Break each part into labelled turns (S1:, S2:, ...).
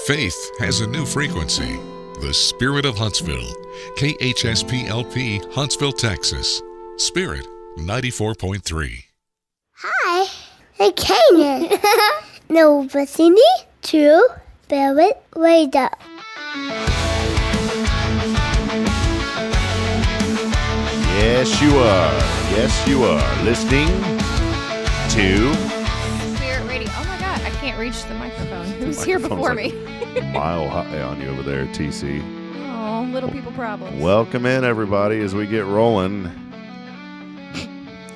S1: Faith has a new frequency. The Spirit of Huntsville. KHSPLP, Huntsville, Texas. Spirit 94.3.
S2: Hi, I'm Canaan. No listening to Spirit Radio.
S3: Yes, you are. Yes, you are. Listening to
S4: Spirit Radio. Oh my God, I can't reach the microphone. Who's here before me?
S3: Mile high on you over there, TC.
S4: Oh, little people problems.
S3: Welcome in, everybody, as we get rolling.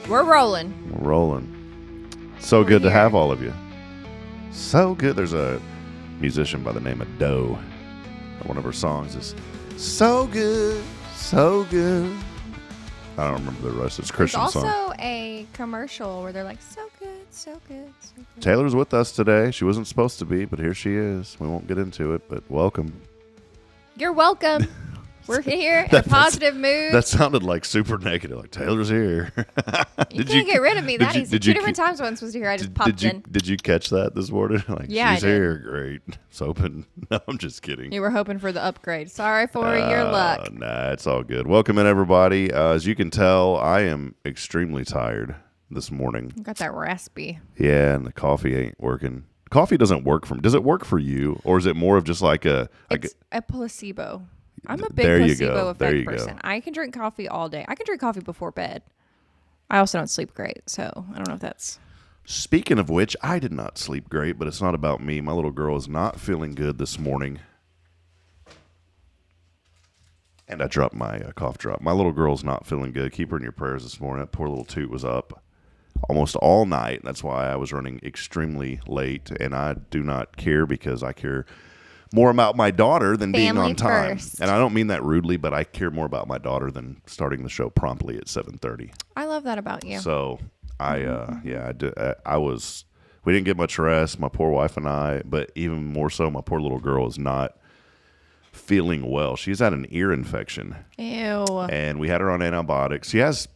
S4: We're rolling.
S3: We're rolling. So good to have all of you. So good. There's a musician by the name of Doe. One of her songs is so good, so good. I don't remember the rest. It's a Christian
S4: There's
S3: song.
S4: also a commercial where they're like, so good, so good, so good.
S3: Taylor's with us today. She wasn't supposed to be, but here she is. We won't get into it, but welcome.
S4: You're welcome. We're here in a positive mood.
S3: That sounded like super negative. Like, Taylor's here.
S4: You can't get rid of me that easy. Two different times I wasn't supposed to hear. I just popped in.
S3: Did you catch that this morning? Like,
S4: yeah,
S3: she's here. Great. It's open. No, I'm just kidding.
S4: You were hoping for the upgrade. Sorry for your luck.
S3: Nah, it's all good. Welcome in, everybody. As you can tell, I am extremely tired this morning.
S4: You got that raspy.
S3: Yeah, and the coffee ain't working. Coffee doesn't work for me. Does it work for you? Or is it more of just like
S4: It's a placebo. I'm a big
S3: There you
S4: placebo
S3: go. There
S4: effect
S3: you go.
S4: person. I can drink coffee all day. I can drink coffee before bed. I also don't sleep great, so I don't know if that's...
S3: Speaking of which, I did not sleep great, but it's not about me. My little girl is not feeling good this morning. And I dropped my cough drop. My little girl's not feeling good. Keep her in your prayers this morning. That poor little toot was up almost all night. That's why I was running extremely late, and I do not care because I care more about my daughter than being on time.
S4: First.
S3: And I don't mean that rudely, but I care more about my daughter than starting the show promptly at 7:30.
S4: I love that about you.
S3: So I we didn't get much rest, my poor wife and I, but even more so, my poor little girl is not feeling well. She's had an ear infection.
S4: Ew.
S3: And we had her on antibiotics. She has,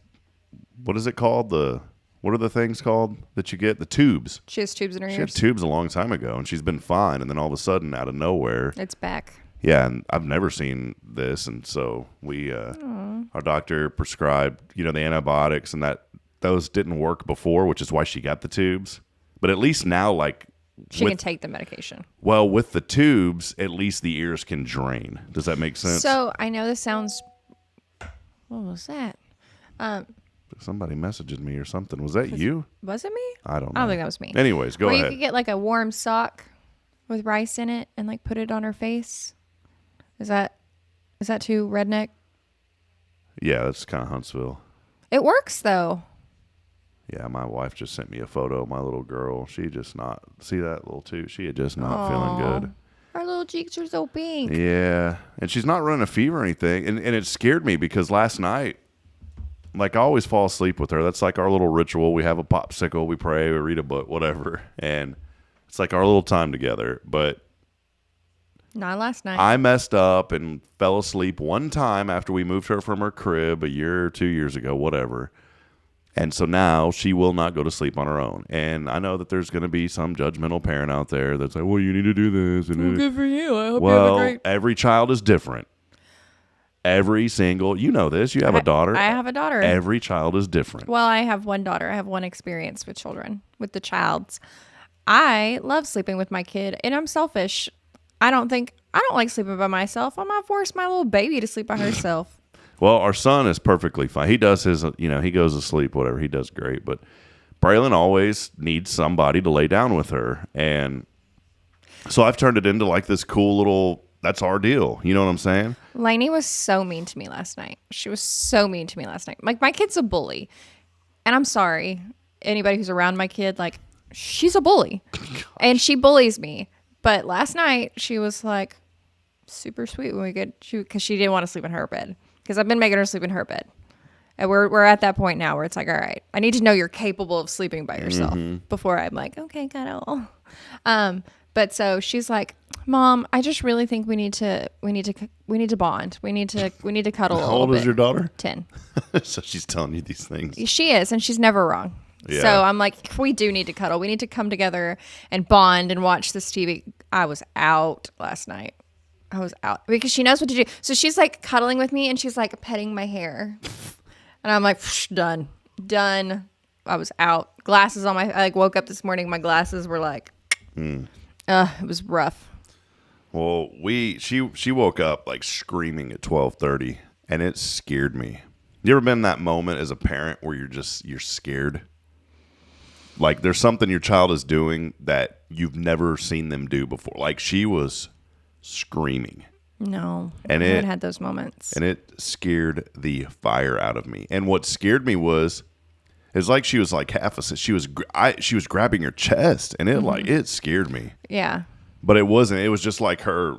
S3: what is it called? What are the things called that you get? The tubes.
S4: She has tubes in her
S3: She had
S4: ears.
S3: tubes a long time ago, and she's been fine. And then all of a sudden, out of nowhere,
S4: It's back.
S3: yeah, and I've never seen this. And so we, our doctor prescribed, the antibiotics, and those didn't work before, which is why she got the tubes. But at least now,
S4: She can take the medication.
S3: well, with the tubes, at least the ears can drain. Does that make sense?
S4: So I know this sounds... What was that?
S3: Somebody messaged me or something. Was that you?
S4: Was it me?
S3: I don't know.
S4: I don't think that was me.
S3: Anyways, go
S4: Or
S3: ahead.
S4: you could get like a warm sock with rice in it and put it on her face. Is that too redneck?
S3: Yeah, that's kind of Huntsville.
S4: It works though.
S3: Yeah, my wife just sent me a photo of my little girl. She just not, see that little tooth? She had just not feeling good.
S4: Her little cheeks are so pink.
S3: Yeah, and she's not running a fever or anything. And it scared me because last night, I always fall asleep with her. That's like our little ritual. We have a popsicle, we pray, we read a book, whatever. And it's like our little time together. But
S4: Not last night.
S3: I messed up and fell asleep one time after we moved her from her crib a year or 2 years ago, whatever. And so now she will not go to sleep on her own. And I know that there's going to be some judgmental parent out there that's like, well, you need to do this. And
S4: Good for you. I hope you have a great...
S3: every child is different. Every single, you know this, you have a daughter.
S4: I have a daughter.
S3: Every child is different.
S4: Well, I have one daughter. I have one experience with children, with the childs. I love sleeping with my kid, and I'm selfish. I don't like sleeping by myself. I'm not force my little baby to sleep by herself.
S3: Well, our son is perfectly fine. He does his, he goes to sleep, whatever. He does great. But Braylon always needs somebody to lay down with her. And so I've turned it into this cool little, that's our deal. You know what I'm saying?
S4: Lainey was so mean to me last night. She was so mean to me last night. My kid's a bully. And I'm sorry, anybody who's around my kid, she's a bully. And she bullies me. But last night, she was super sweet when because she didn't want to sleep in her bed. Because I've been making her sleep in her bed. And we're at that point now where it's all right, I need to know you're capable of sleeping by yourself before I'm okay, cuddle. But so she's like, Mom, I just really think we need to bond. We need to cuddle a little bit.
S3: How old is your daughter?
S4: 10.
S3: So she's telling you these things.
S4: She is, and she's never wrong.
S3: Yeah.
S4: So I'm like, we do need to cuddle. We need to come together and bond and watch this TV. I was out last night. I was out because she knows what to do. So she's like cuddling with me and she's like petting my hair. And I'm like, done. I was out. Glasses on my, I like woke up this morning. My glasses were like, it was rough.
S3: Well, she woke up like screaming at 12:30 and it scared me. You ever been in that moment as a parent where you're scared? Like there's something your child is doing that you've never seen them do before. Like she was screaming.
S4: No,
S3: and
S4: I haven't had those moments.
S3: And it scared the fire out of me. And what scared me was, it's like she was like she was grabbing her chest, and it scared me.
S4: Yeah.
S3: But it wasn't. It was just like her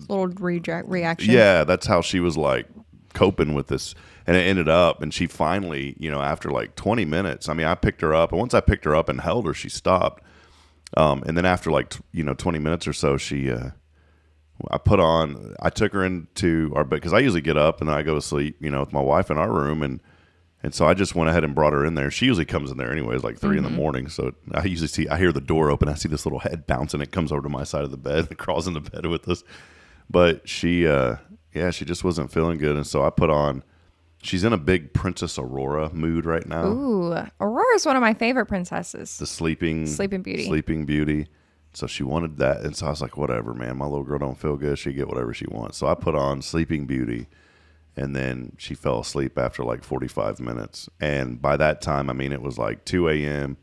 S4: little reaction.
S3: Yeah, that's how she was like coping with this. And it ended up, and she finally, after like 20 minutes, I picked her up, and once I picked her up and held her, she stopped. And then after like 20 minutes or so, I took her into our bed because I usually get up and then I go to sleep, with my wife in our room, and so I just went ahead and brought her in there. She usually comes in there anyways, like 3 in the morning. So I hear the door open. I see this little head bouncing. It comes over to my side of the bed. It crawls into bed with us. But she just wasn't feeling good. And so she's in a big Princess Aurora mood right now.
S4: Ooh, Aurora's one of my favorite princesses.
S3: The Sleeping Beauty. Sleeping Beauty. So she wanted that. And so I was like, whatever, man. My little girl don't feel good. She get whatever she wants. So I put on Sleeping Beauty. And then she fell asleep after like 45 minutes. And by that time, it was like 2 a.m.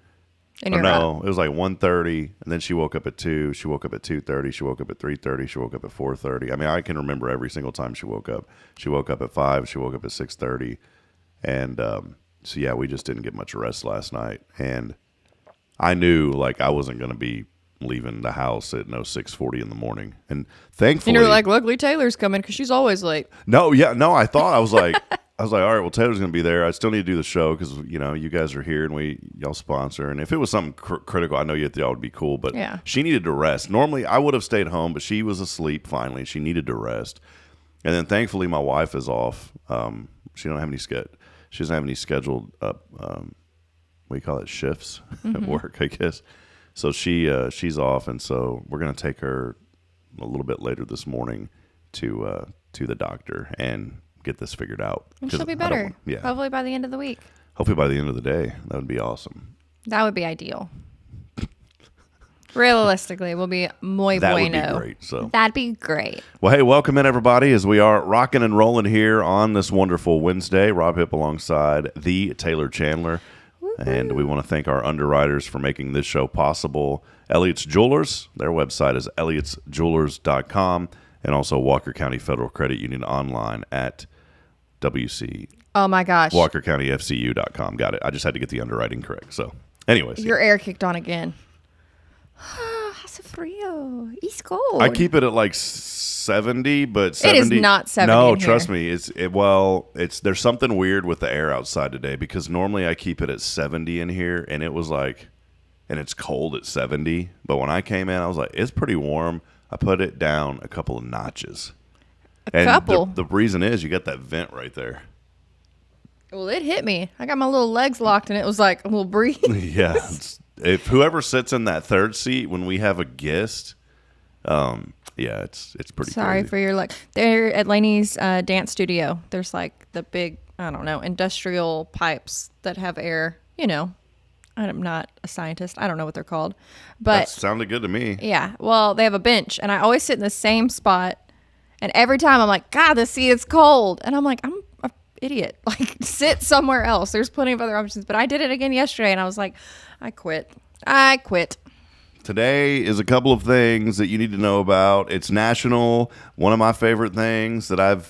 S4: And you're up.
S3: It was like 1:30. And then she woke up at 2. She woke up at 2:30. She woke up at 3:30. She woke up at 4:30. I can remember every single time she woke up. She woke up at 5. She woke up at 6:30. And so, yeah, we just didn't get much rest last night. And I knew like I wasn't going to be leaving the house at 6:40 in the morning, and thankfully,
S4: and you're like, luckily Taylor's coming because she's always late.
S3: I thought I was like, all right, well, Taylor's gonna be there. I still need to do the show because you guys are here and y'all sponsor. And if it was something critical, I know y'all would be cool, but
S4: yeah,
S3: she needed to rest. Normally, I would have stayed home, but she was asleep. Finally, she needed to rest, and then thankfully, my wife is off. She doesn't have any scheduled what do you call it, shifts at work, I guess. So she's off, and so we're going to take her a little bit later this morning to the doctor and get this figured out.
S4: And she'll be better. Yeah. Hopefully by the end of the week.
S3: Hopefully by the end of the day. That would be awesome.
S4: That would be ideal. Realistically, it will be muy
S3: that
S4: bueno.
S3: That would be great. So
S4: that'd be great.
S3: Well, hey, welcome in everybody as we are rocking and rolling here on this wonderful Wednesday. Rob Hipp alongside the Taylor Chandler. And we want to thank our underwriters for making this show possible. Elliott's Jewelers, their website is elliotsjewelers.com, and also Walker County Federal Credit Union online at WC.
S4: Oh my gosh.
S3: WalkerCountyFCU.com. Got it. I just had to get the underwriting correct. So, anyways.
S4: Your air kicked on again. Hace frío. It's cold.
S3: I keep it at like 70, but 70.
S4: It is not 70.
S3: No,
S4: in
S3: trust
S4: here.
S3: me. There's something weird with the air outside today because normally I keep it at 70 in here, and it was like, and it's cold at 70. But when I came in, I was like, it's pretty warm. I put it down a couple of notches. The reason is you got that vent right there.
S4: Well, it hit me. I got my little legs locked, and it was like a little breeze.
S3: Yeah. If whoever sits in that third seat when we have a guest, yeah, it's pretty
S4: Sorry
S3: crazy.
S4: for your luck. They're at Laney's dance studio. There's like the big, I don't know, industrial pipes that have air. I'm not a scientist. I don't know what they're called. But
S3: That sounded good to me.
S4: Yeah. Well, they have a bench, and I always sit in the same spot. And every time I'm like, God, the sea is cold. And I'm like, I'm an idiot. Like, sit somewhere else. There's plenty of other options. But I did it again yesterday, and I was like, I quit.
S3: Today is a couple of things that you need to know about. It's national. One of my favorite things that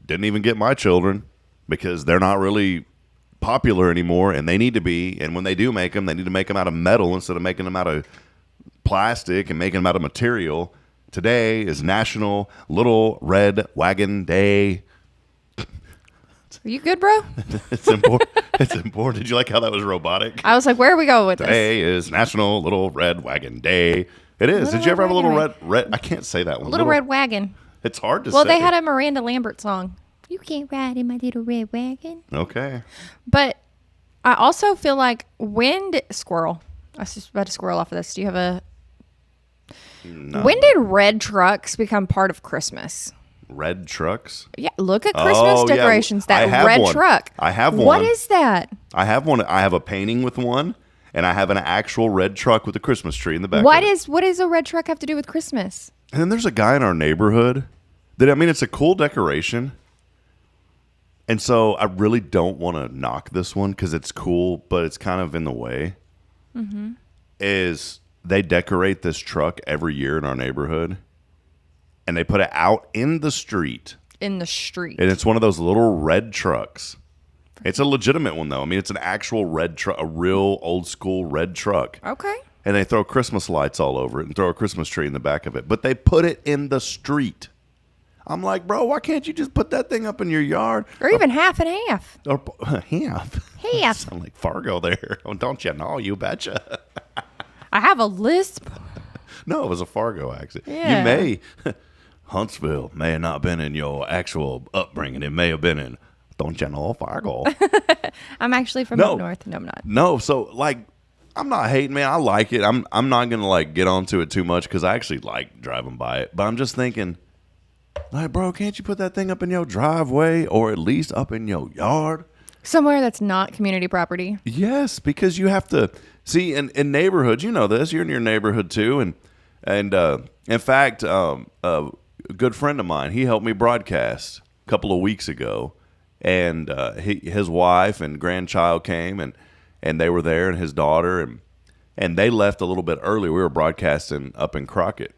S3: didn't even get my children because they're not really popular anymore, and they need to be. And when they do make them, they need to make them out of metal instead of making them out of plastic and making them out of material. Today is National Little Red Wagon Day.
S4: Are you good, bro?
S3: It's important. It's important. Did you like how that was robotic?
S4: I was like, where are we going with
S3: Today is National Little Red Wagon Day. It is. Did you ever have a little red? I can't say that one.
S4: Little red wagon.
S3: It's hard to say.
S4: Well, they had a Miranda Lambert song. You can't ride in my little red wagon.
S3: Okay.
S4: But I also feel like squirrel. I was just about to squirrel off of this. Do you have a
S3: No.
S4: When did red trucks become part of Christmas?
S3: Red trucks?
S4: Yeah, look at Christmas decorations.
S3: I
S4: That
S3: have
S4: red
S3: one.
S4: truck.
S3: I have one.
S4: What is that?
S3: I have one. I have a painting with one, and I have an actual red truck with a Christmas tree in the back.
S4: What does a red truck have to do with Christmas?
S3: And then there's a guy in our neighborhood that, I mean, it's a cool decoration. And so I really don't want to knock this one because it's cool, but it's kind of in the way. Mm-hmm. Is they decorate this truck every year in our neighborhood, and they put it out in the street.
S4: In the street.
S3: And it's one of those little red trucks. It's a legitimate one, though. I mean, it's an actual red truck, a real old school red truck.
S4: Okay.
S3: And they throw Christmas lights all over it and throw a Christmas tree in the back of it. But they put it in the street. I'm like, bro, why can't you just put that thing up in your yard?
S4: Or even half and half.
S3: Or half.
S4: Half.
S3: Sound like Fargo there. Oh, don't you know? You betcha.
S4: I have a lisp.
S3: No, it was a Fargo accent.
S4: Yeah.
S3: You may. Huntsville may have not been in your actual upbringing. It may have been in, don't you know, Fargo.
S4: I'm actually from up north. No, I'm not.
S3: No, so like, I'm not hating, man. I like it. I'm not gonna like get onto it too much because I actually like driving by it. But I'm just thinking, like, bro, can't you put that thing up in your driveway or at least up in your yard?
S4: Somewhere that's not community property.
S3: Yes, because you have to see in neighborhoods. You know this. You're in your neighborhood too, and in fact, a good friend of mine, he helped me broadcast a couple of weeks ago, and his wife and grandchild came, and they were there, and his daughter, and they left a little bit early. We were broadcasting up in Crockett,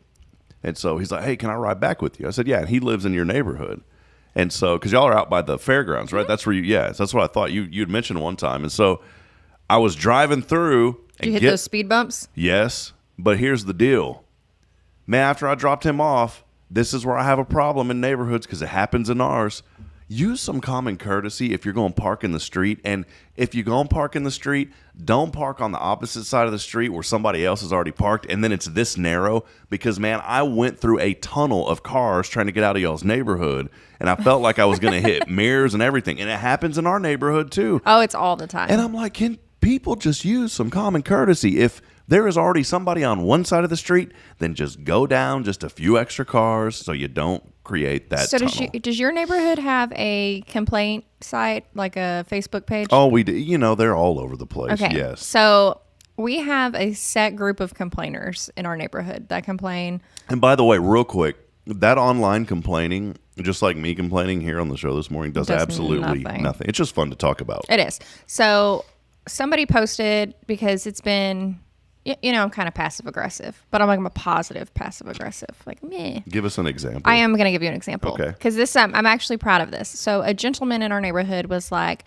S3: and so he's like, "Hey, can I ride back with you?" I said, "Yeah." And he lives in your neighborhood, and so because y'all are out by the fairgrounds, right? That's where you. Yeah, that's what I thought you'd mentioned one time, and so I was driving through.
S4: Did you hit those speed bumps?
S3: Yes, but here's the deal, man. After I dropped him off, this is where I have a problem in neighborhoods because it happens in ours. Use some common courtesy if you're going to park in the street. And if you're going to park in the street, don't park on the opposite side of the street where somebody else has already parked. And then it's this narrow because, man, I went through a tunnel of cars trying to get out of y'all's neighborhood. And I felt like I was going to hit mirrors and everything. And it happens in our neighborhood, too.
S4: Oh, it's all the time.
S3: And I'm like, can people just use some common courtesy? If there is already somebody on one side of the street, then just go down just a few extra cars so you don't create that tunnel.
S4: Does your neighborhood have a complaint site, like a Facebook page?
S3: Oh, we do. You know, they're all over the place.
S4: Okay.
S3: Yes.
S4: So we have a set group of complainers in our neighborhood that complain.
S3: And by the way, real quick, that online complaining, just like me complaining here on the show this morning, does absolutely nothing. It's just fun to talk about.
S4: It is. So somebody posted, because it's been, you know, I'm kind of passive aggressive, but I'm a positive passive aggressive. Like, meh.
S3: Give us an example.
S4: I am going to give you an example.
S3: Okay.
S4: Because this, I'm actually proud of this. So a gentleman in our neighborhood was like,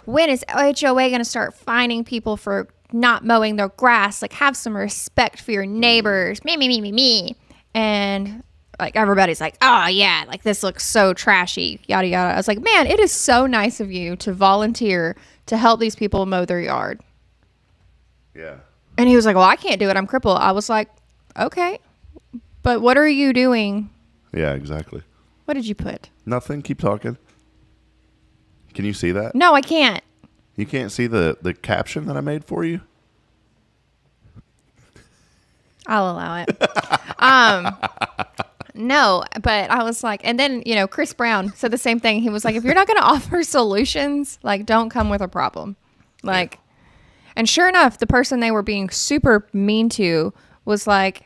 S4: when is HOA going to start fining people for not mowing their grass? Like, have some respect for your neighbors. Me. And like, everybody's like, oh yeah, like this looks so trashy, yada, yada. I was like, man, it is so nice of you to volunteer to help these people mow their yard.
S3: Yeah.
S4: And he was like, well, I can't do it. I'm crippled. I was like, okay, but what are you doing?
S3: Yeah, exactly.
S4: What did you put?
S3: Nothing. Keep talking. Can you see that?
S4: No, I can't.
S3: You can't see the caption that I made for you?
S4: I'll allow it. No, but I was like, and then, you know, Chris Brown said the same thing. He was like, if you're not going to offer solutions, like, don't come with a problem. Like, and sure enough, the person they were being super mean to was like,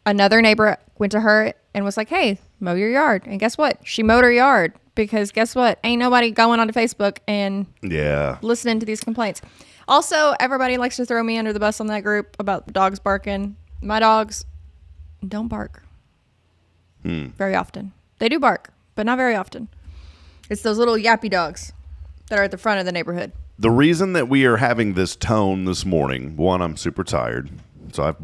S4: another neighbor went to her and was like, hey, mow your yard. And guess what? She mowed her yard because guess what? Ain't nobody going onto Facebook and listening to these complaints. Also, everybody likes to throw me under the bus on that group about dogs barking. My dogs don't bark very often. They do bark, but not very often. It's those little yappy dogs that are at the front of the neighborhood.
S3: The reason that we are having this tone this morning, one, I'm super tired. So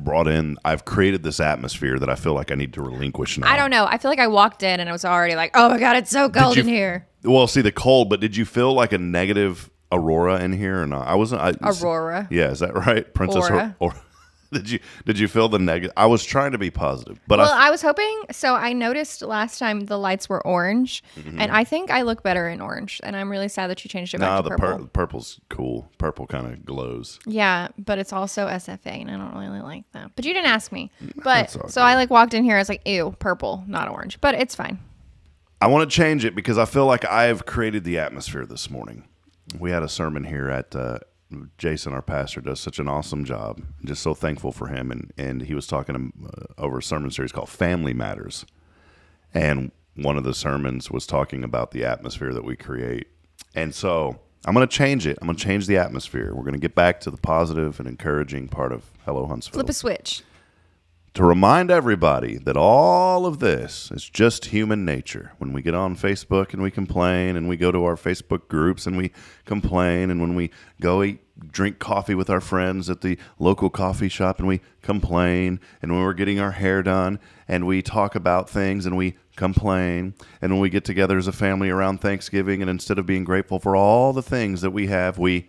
S3: I've created this atmosphere that I feel like I need to relinquish now.
S4: I don't know. I feel like I walked in and I was already like, oh my God, it's so cold in here.
S3: Well, see the cold, but did you feel like a negative aurora in here or not? I wasn't.
S4: Aurora.
S3: Yeah, is that right? Princess
S4: Aura.
S3: Did you feel the negative? I was trying to be positive, but
S4: Well, I was hoping. So I noticed last time the lights were orange,
S3: Mm-hmm.
S4: and I think I look better in orange. And I'm really sad that you changed it back to purple.
S3: Purple's cool. Purple kind of glows.
S4: Yeah, but it's also SFA, and I don't really like that. But you didn't ask me. But
S3: That's all
S4: so
S3: good.
S4: I like walked in here. I was like, ew, purple, not orange. But it's fine.
S3: I want to change it because I feel like I have created the atmosphere this morning. We had a sermon here at Jason, our pastor, does such an awesome job. I'm just so thankful for him. And he was talking over a sermon series called Family Matters. And one of the sermons was talking about the atmosphere that we create. And so I'm going to change it. I'm going to change the atmosphere. We're going to get back to the positive and encouraging part of Hello Huntsville.
S4: Flip a switch.
S3: To remind everybody that all of this is just human nature. When we get on Facebook and we complain, and we go to our Facebook groups and we complain, and when we go drink coffee with our friends at the local coffee shop and we complain, and when we're getting our hair done and we talk about things and we complain, and when we get together as a family around Thanksgiving and instead of being grateful for all the things that we have, we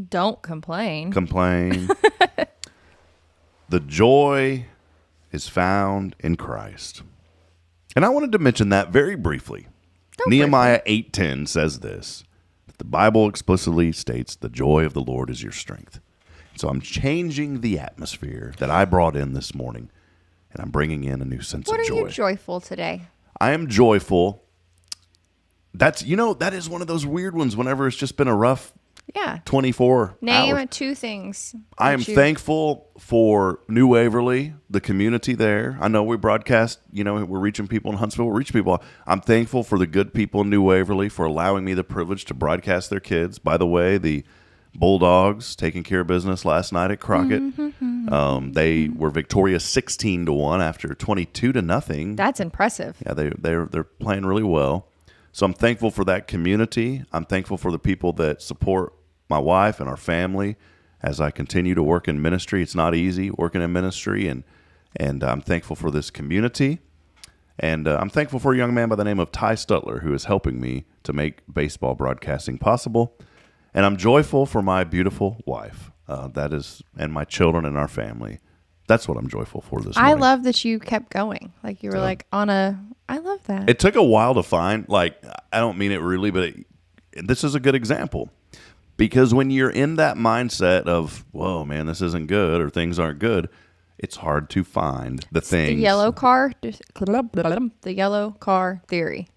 S4: Don't complain.
S3: complain. The joy is found in Christ. And I wanted to mention that very briefly. Nehemiah 8:10 says this. The Bible explicitly states the joy of the Lord is your strength. So I'm changing the atmosphere that I brought in this morning, and I'm bringing in a new sense
S4: What
S3: of
S4: are
S3: joy.
S4: you joyful today?
S3: I am joyful. That is one of those weird ones whenever it's just been a rough
S4: Yeah.
S3: 24
S4: Name
S3: hours.
S4: two things.
S3: I am
S4: that you-
S3: thankful for New Waverly, the community there. I know we broadcast, we're reaching people in Huntsville, we're reaching people. I'm thankful for the good people in New Waverly for allowing me the privilege to broadcast their kids. By the way, the Bulldogs taking care of business last night at Crockett. They were victorious 16-1 after 22-0.
S4: That's impressive.
S3: Yeah, they're playing really well. So I'm thankful for that community. I'm thankful for the people that support my wife and our family as I continue to work in ministry. It's not easy working in ministry, and I'm thankful for this community. And I'm thankful for a young man by the name of Ty Stutler who is helping me to make baseball broadcasting possible. And I'm joyful for my beautiful wife, and my children and our family. That's what I'm joyful for this morning.
S4: I love that you kept going. Like you were I love that.
S3: It took a while to find, I don't mean it really, but this is a good example. Because when you're in that mindset of, whoa, man, this isn't good or things aren't good, it's hard to find the things.
S4: The yellow car theory.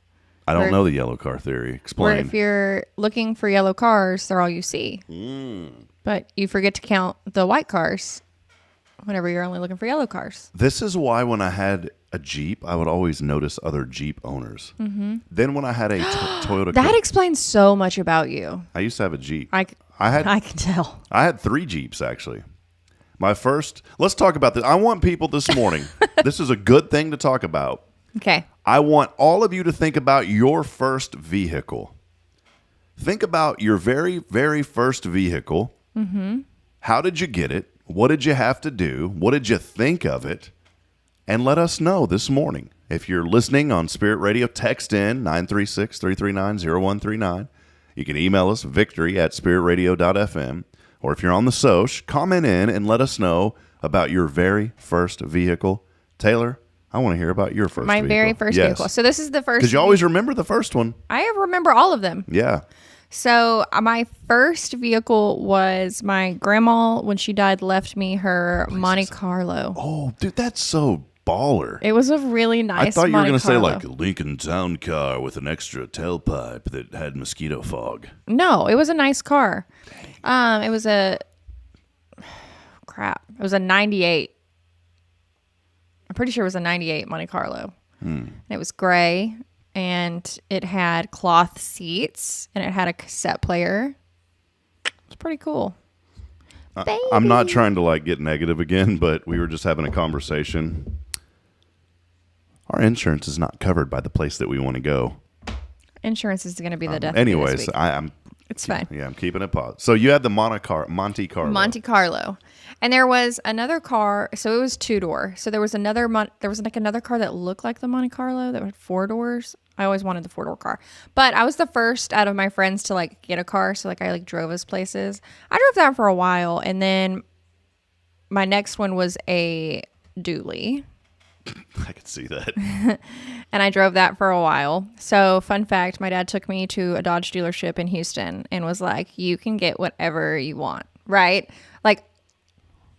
S3: I don't know the yellow car theory.
S4: Where
S3: Explain.
S4: if you're looking for yellow cars, they're all you see. But you forget to count the white cars whenever you're only looking for yellow cars.
S3: This is why when I had a Jeep, I would always notice other Jeep owners. Mm-hmm. Then when I had a Toyota,
S4: That explains so much about you.
S3: I used to have a Jeep.
S4: I can tell.
S3: I had 3 Jeeps, actually. My first, let's talk about this. I want people this morning, this is a good thing to talk about.
S4: Okay.
S3: I want all of you to think about your first vehicle. Think about your very, very first vehicle. Mm-hmm. How did you get it? What did you have to do? What did you think of it? And let us know this morning. If you're listening on Spirit Radio, text in 936-339-0139. You can email us, victory@spiritradio.fm. Or if you're on the Soch, comment in and let us know about your very first vehicle. Taylor, I want to hear about your first
S4: My
S3: vehicle.
S4: very first
S3: Yes.
S4: vehicle. So this is the first.
S3: Because you always remember the first one.
S4: I remember all of them.
S3: Yeah.
S4: So my first vehicle was my grandma, when she died, left me her Monte Carlo.
S3: Oh, dude, that's so baller.
S4: It was a really nice
S3: I thought you were
S4: Monte
S3: going to say
S4: Carlo.
S3: like a Lincoln Town Car with an extra tailpipe that had mosquito fog.
S4: No, it was a nice car. It was a 98. I'm pretty sure it was a 98 Monte Carlo. And it was gray, and it had cloth seats, and it had a cassette player. It's pretty cool.
S3: I'm not trying to get negative again, but we were just having a conversation. Our insurance is not covered by the place that we want to go.
S4: Insurance is going to be the death of me this
S3: Anyways,
S4: week.
S3: I'm
S4: It's fine.
S3: Yeah, I'm keeping it paused. So you had the Monte Carlo.
S4: Monte Carlo. And there was another car, so it was 2-door. So there was another another car that looked like the Monte Carlo that had 4 doors. I always wanted the 4-door car. But I was the first out of my friends to get a car, so I drove us places. I drove that for a while, and then my next one was a dually.
S3: I could see that.
S4: And I drove that for a while. So, fun fact, my dad took me to a Dodge dealership in Houston and was like, you can get whatever you want, right? Like,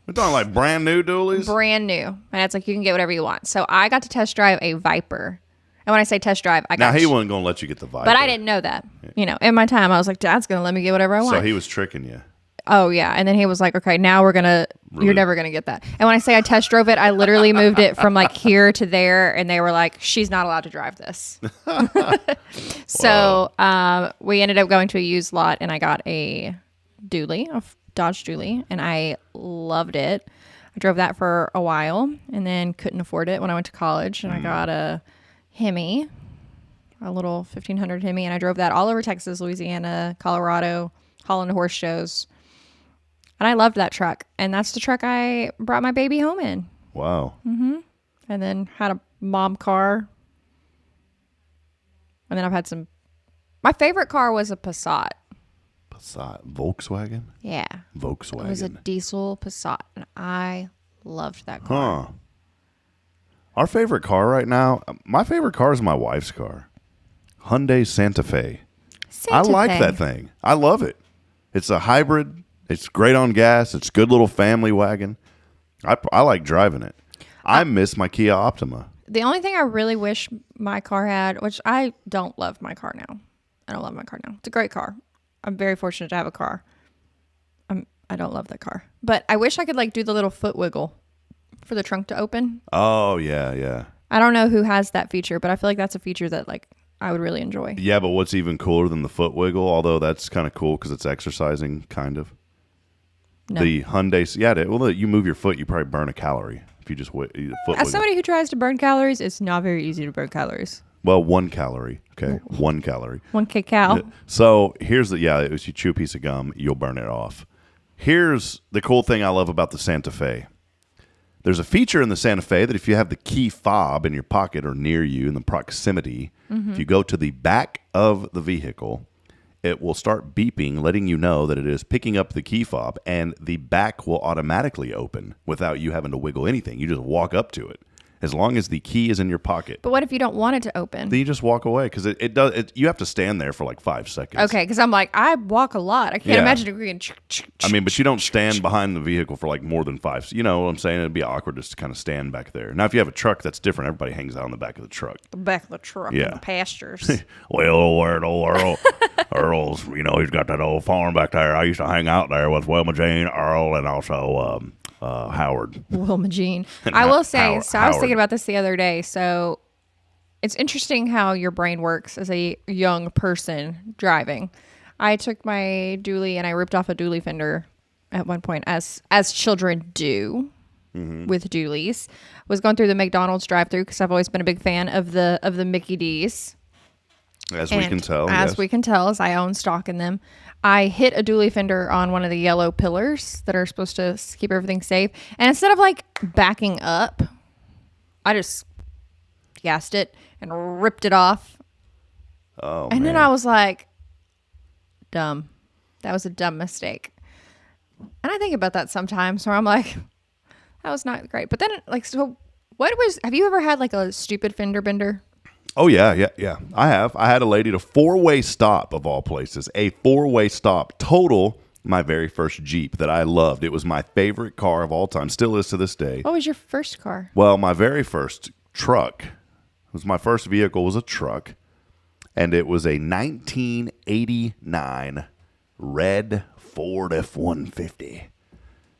S3: We're talking like brand new dualies?
S4: brand new. My dad's like, you can get whatever you want. So, I got to test drive a Viper. And when I say test drive, I got
S3: Now, he wasn't going to let you get the Viper.
S4: but I didn't know that. You know, in my time, I was like, Dad's going to let me get whatever I want.
S3: So he was tricking you.
S4: Oh, yeah. And then he was like, okay, now we're going to,
S3: Really?
S4: you're never going to get that. And when I say I test drove it, I literally moved it from like here to there. And they were like, she's not allowed to drive this. So we ended up going to a used lot and I got a dually, a Dodge dually. And I loved it. I drove that for a while and then couldn't afford it when I went to college. And I got a Hemi, a little 1500 Hemi. And I drove that all over Texas, Louisiana, Colorado, hauling to horse shows. And I loved that truck. And that's the truck I brought my baby home in.
S3: Wow.
S4: And then had a mom car. And then I've had some. My favorite car was a Passat.
S3: Passat. Volkswagen?
S4: Yeah.
S3: Volkswagen.
S4: It was a diesel Passat. And I loved that car.
S3: Huh. Our favorite car right now, my favorite car is my wife's car. Hyundai Santa Fe. I like that thing. I love it. It's a hybrid. It's great on gas. It's a good little family wagon. I like driving it. I miss my Kia Optima.
S4: The only thing I really wish my car had, which I don't love my car now. I don't love my car now. It's a great car. I'm very fortunate to have a car. I don't love that car. But I wish I could like do the little foot wiggle for the trunk to open.
S3: Oh, yeah, yeah.
S4: I don't know who has that feature, but I feel like that's a feature that like I would really enjoy.
S3: Yeah, but what's even cooler than the foot wiggle, although that's kind of cool because it's exercising, kind of.
S4: No.
S3: The Hyundai, yeah, well, you move your foot, you probably burn a calorie if you just foot
S4: As
S3: wiggle.
S4: somebody who tries to burn calories, it's not very easy to burn calories.
S3: Well, 1 calorie, okay? 1 calorie.
S4: 1 kcal.
S3: So here's if you chew a piece of gum, you'll burn it off. Here's the cool thing I love about the Santa Fe. There's a feature in the Santa Fe that if you have the key fob in your pocket or near you in the proximity, if you go to the back of the vehicle, it will start beeping, letting you know that it is picking up the key fob, and the back will automatically open without you having to wiggle anything. You just walk up to it. As long as the key is in your pocket.
S4: But what if you don't want it to open?
S3: Then you just walk away because it does. You have to stand there for like 5 seconds.
S4: Okay, because I'm like, I walk a lot. I can't imagine agreeing.
S3: I mean, but you don't stand behind the vehicle for like more than 5. You know what I'm saying? It'd be awkward just to kind of stand back there. Now, if you have a truck, that's different. Everybody hangs out on the back of the truck.
S4: The back of the truck in the pastures.
S3: Well, old Earl's, he's got that old farm back there. I used to hang out there with Wilma Jane, Earl, and also Howard.
S4: Wilma Jean. I will say, I was
S3: Howard.
S4: thinking about this the other day. So it's interesting how your brain works as a young person driving. I took my dually and I ripped off a dually fender at one point, as children do with dualies. Was going through the McDonald's drive-thru because I've always been a big fan of the Mickey D's.
S3: As we can tell.
S4: As we can tell, as I own stock in them. I hit a dually fender on one of the yellow pillars that are supposed to keep everything safe. And instead of like backing up, I just gassed it and ripped it off.
S3: Oh,
S4: and
S3: man.
S4: then I was like, dumb. That was a dumb mistake. And I think about that sometimes where I'm like, that was not great. But then have you ever had like a stupid fender bender?
S3: Oh, yeah. I have. I had a lady at a 4-way stop, of all places. A 4-way stop. Total, my very first Jeep that I loved. It was my favorite car of all time. Still is to this day.
S4: What was your first car?
S3: Well, my very first truck, my first vehicle was a truck. And it was a 1989 red Ford F-150.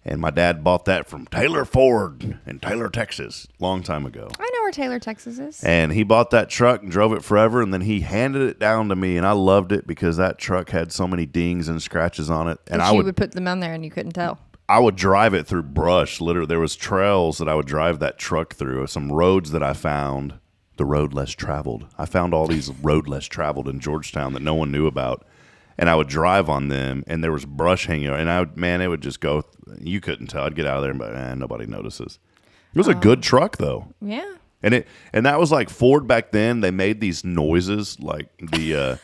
S3: And my dad bought that from Taylor Ford in Taylor, Texas, long time ago.
S4: I know where Taylor, Texas is.
S3: And he bought that truck and drove it forever, and then he handed it down to me, and I loved it because that truck had so many dings and scratches on it. And
S4: you would put them on there and you couldn't tell.
S3: I would drive it through brush. Literally, there was trails that I would drive that truck through, some roads that I found, the road less traveled. I found all these road less traveled in Georgetown that no one knew about. And I would drive on them, and there was brush hanging, and it would just go. You couldn't tell. I'd get out of there, but nobody notices. It was a good truck, though.
S4: Yeah.
S3: And that was like Ford back then. They made these noises, like the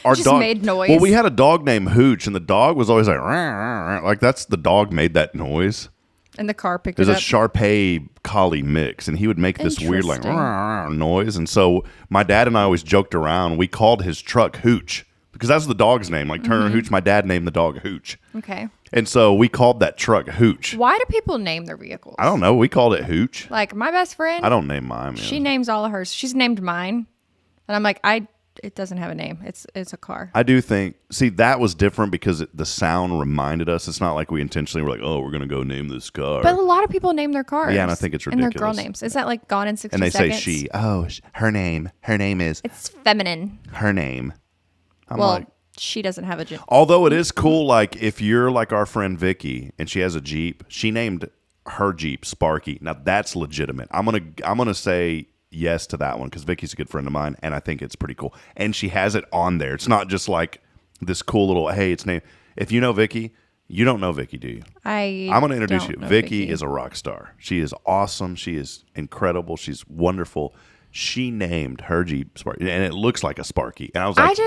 S3: our
S4: just
S3: dog
S4: made noise.
S3: Well, we had a dog named Hooch, and the dog was always like, "Rah, rah, rah." Like that's the dog made that noise.
S4: And the car picked
S3: It was
S4: it
S3: a
S4: up.
S3: Shar-Pei collie mix, and he would make this weird like
S4: Interesting.
S3: noise. And so my dad and I always joked around. We called his truck Hooch because that's the dog's name, like Turner Hooch. My dad named the dog Hooch,
S4: Okay.
S3: and so we called that truck Hooch.
S4: Why do people name their vehicles?
S3: I don't know. We called it Hooch.
S4: Like my best friend,
S3: I don't name mine.
S4: she names all of hers. She's named mine. And I'm like, it doesn't have a name. It's a car.
S3: I do think, see, that was different because the sound reminded us. It's not like we intentionally were like, oh, we're going to go name this car.
S4: But a lot of people name their cars.
S3: Yeah, and I think it's
S4: And their
S3: ridiculous.
S4: girl names. Is that like Gone in 60
S3: and they
S4: Seconds?
S3: say she. Oh, her name is
S4: It's feminine.
S3: her name. I'm
S4: Well,
S3: like,
S4: she doesn't have a gender.
S3: although it is cool, like if you're like our friend Vicky and she has a Jeep, she named her Jeep Sparky. Now that's legitimate. I'm gonna say yes to that one because Vicky's a good friend of mine, and I think it's pretty cool. And she has it on there. It's not just like this cool little hey, it's named. If you know Vicky, you don't know Vicky, do you? I'm gonna introduce you.
S4: don't know
S3: Vicky is a rock star. She is awesome. She is incredible. She's wonderful. She named her Jeep Sparky, and it looks like a Sparky. And I was like,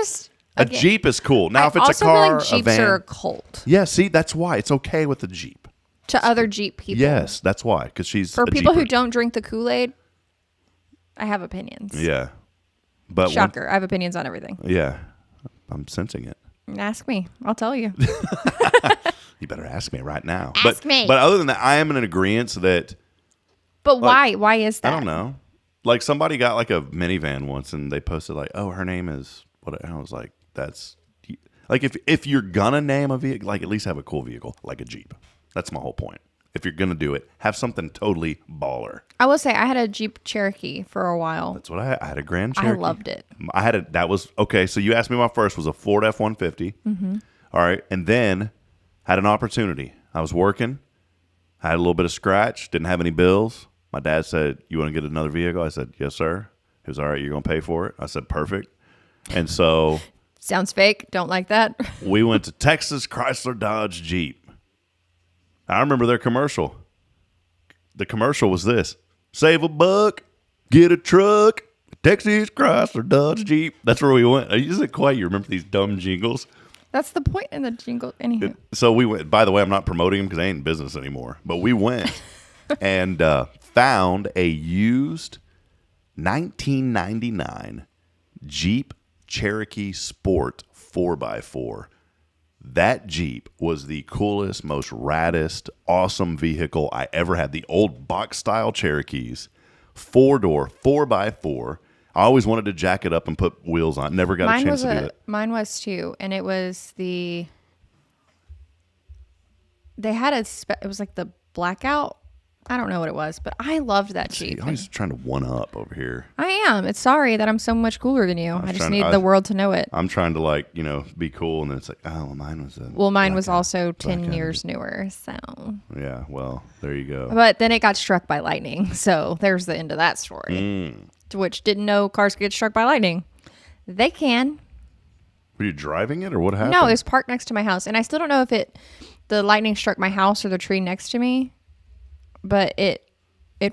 S4: Again,
S3: Jeep is cool. Now, if it's a
S4: also
S3: car,
S4: feel like Jeeps
S3: a van,
S4: are a cult
S3: yeah. See, that's why it's okay with the Jeep.
S4: to other Jeep people.
S3: Yes, that's why because she's
S4: For
S3: a
S4: people who
S3: Jeeper.
S4: don't drink the Kool-Aid, I have opinions.
S3: Yeah, but
S4: Shocker. I have opinions on everything.
S3: yeah, I'm sensing it.
S4: Ask me. I'll tell you.
S3: You better ask me right now.
S4: Ask me.
S3: But other than that, I am in agreement that
S4: But why? Why is that?
S3: I don't know. Like somebody got like a minivan once, and they posted like, "Oh, her name is what?" And I was like, "That's like if you're gonna name a vehicle, like at least have a cool vehicle, like a Jeep." That's my whole point. If you're gonna do it, have something totally baller.
S4: I will say I had a Jeep Cherokee for a while.
S3: That's what I had a Grand Cherokee.
S4: I loved it.
S3: I had a that was okay. So you asked me, my first was a Ford F-150. Mm-hmm. All right, and then had an opportunity. I was working, had a little bit of scratch, didn't have any bills. My dad said, "You want to get another vehicle?" I said, "Yes, sir." He was all right. You're gonna pay for it. I said, "Perfect." And so
S4: Sounds fake. Don't like that.
S3: we went to Texas Chrysler Dodge Jeep. I remember their commercial. The commercial was this: save a buck, get a truck, Texas Chrysler Dodge Jeep. That's where we went. Isn't it quite? You remember these dumb jingles?
S4: That's the point in the jingle. Anywho.
S3: So we went. By the way, I'm not promoting them because they ain't in business anymore. But we went and found a used 1999 Jeep Cherokee Sport 4x4. That Jeep was the coolest, most raddest, awesome vehicle I ever had. The old box-style Cherokees, 4-door, 4x4. I always wanted to jack it up and put wheels on. Never got a chance to do it.
S4: Mine was too, and it was they had it was like the blackout. I don't know what it was, but I loved that Jeep.
S3: I'm always trying to one-up over here.
S4: I am. It's sorry that I'm so much cooler than you. I just need the world to know it.
S3: I'm trying to be cool, and then it's like, oh, well, mine was a
S4: Well, mine was also 10 years newer, so.
S3: Yeah, well, there you go.
S4: But then it got struck by lightning, so there's the end of that story. Which didn't know cars could get struck by lightning. They can.
S3: Were you driving it, or what happened?
S4: No, it was parked next to my house, and I still don't know if the lightning struck my house or the tree next to me, but it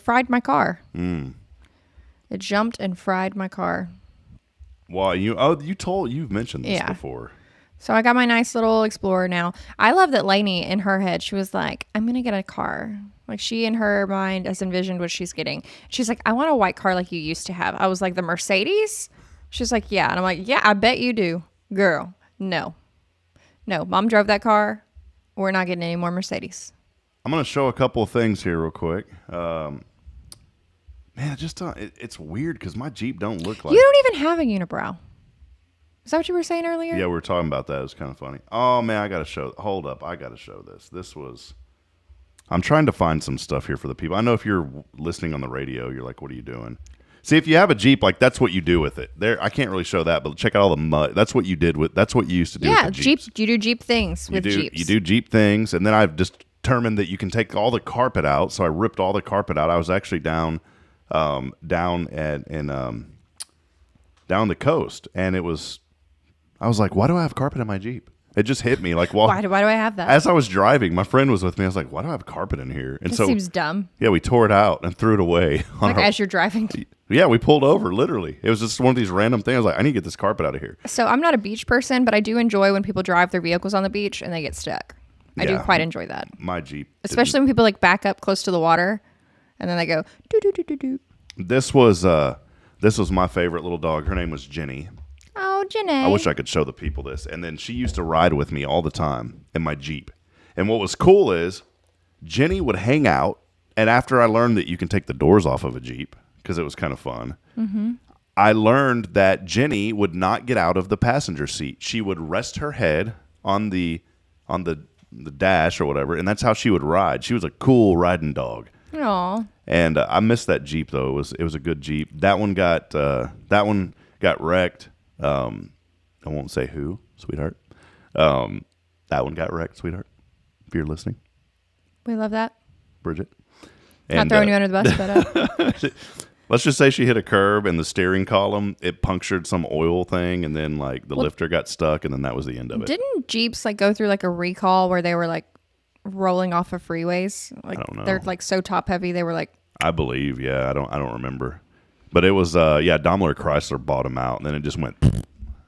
S4: fried my car. It jumped and fried my car.
S3: Well, you've mentioned this before.
S4: So I got my nice little Explorer now. I love that Lainey, in her head, she was like, I'm going to get a car. Like, she in her mind has envisioned what she's getting. She's like, I want a white car like you used to have. I was like, the Mercedes? She's like, yeah. And I'm like, yeah, I bet you do. Girl, no. No, Mom drove that car. We're not getting any more Mercedes.
S3: I'm going to show a couple of things here real quick. Man, it's weird because my Jeep don't look like...
S4: You don't even have a unibrow. Is that what you were saying earlier?
S3: Yeah, we were talking about that. It was kind of funny. Oh, man, I got to show... Hold up. I got to show this. This was... I'm trying to find some stuff here for the people. I know if you're listening on the radio, you're like, what are you doing? See, if you have a Jeep, like, that's what you do with it. There, I can't really show that, but check out all the mud. That's what you did with... That's what you used to do with the Jeeps.
S4: You do Jeep things with Jeeps.
S3: You do Jeep things, and then I've just determined that you can take all the carpet out, so I ripped all the carpet out. I was actually down the coast, and it was... I was like, why do I have carpet in my Jeep? It just hit me. Like,
S4: why do I have that?
S3: As I was driving, my friend was with me. I was like, why do I have carpet in here? And
S4: It
S3: so
S4: seems dumb.
S3: Yeah, we tore it out and threw it away.
S4: Like as you're driving.
S3: Yeah, we pulled over, literally. It was just one of these random things. I was like, I need to get this carpet out of here.
S4: So I'm not a beach person, but I do enjoy when people drive their vehicles on the beach and they get stuck. I do quite enjoy that.
S3: My Jeep.
S4: Especially when people like back up close to the water and then they go doo doo doo doo doo.
S3: This was my favorite little dog. Her name was Jenny.
S4: Oh, Jenny.
S3: I wish I could show the people this. And then she used to ride with me all the time in my Jeep. And what was cool is Jenny would hang out. And after I learned that you can take the doors off of a Jeep, because it was kind of fun, I learned that Jenny would not get out of the passenger seat. She would rest her head on the dash or whatever, and that's how she would ride. She was a cool riding dog.
S4: Aw.
S3: And I missed that Jeep though. It was a good Jeep. That one got wrecked. I won't say who, sweetheart. That one got wrecked, sweetheart. If you're listening,
S4: We love that.
S3: Bridget.
S4: Not throwing you under the bus, but
S3: let's just say she hit a curb and the steering column, it punctured some oil thing, and then like the lifter got stuck, and then that was the end of it.
S4: didn't Jeeps like go through like a recall where they were like rolling off of freeways? Like
S3: I don't know.
S4: They're like so top heavy. They were like,
S3: I believe, yeah. I don't remember, but it was Daimler Chrysler bought them out, and then it just went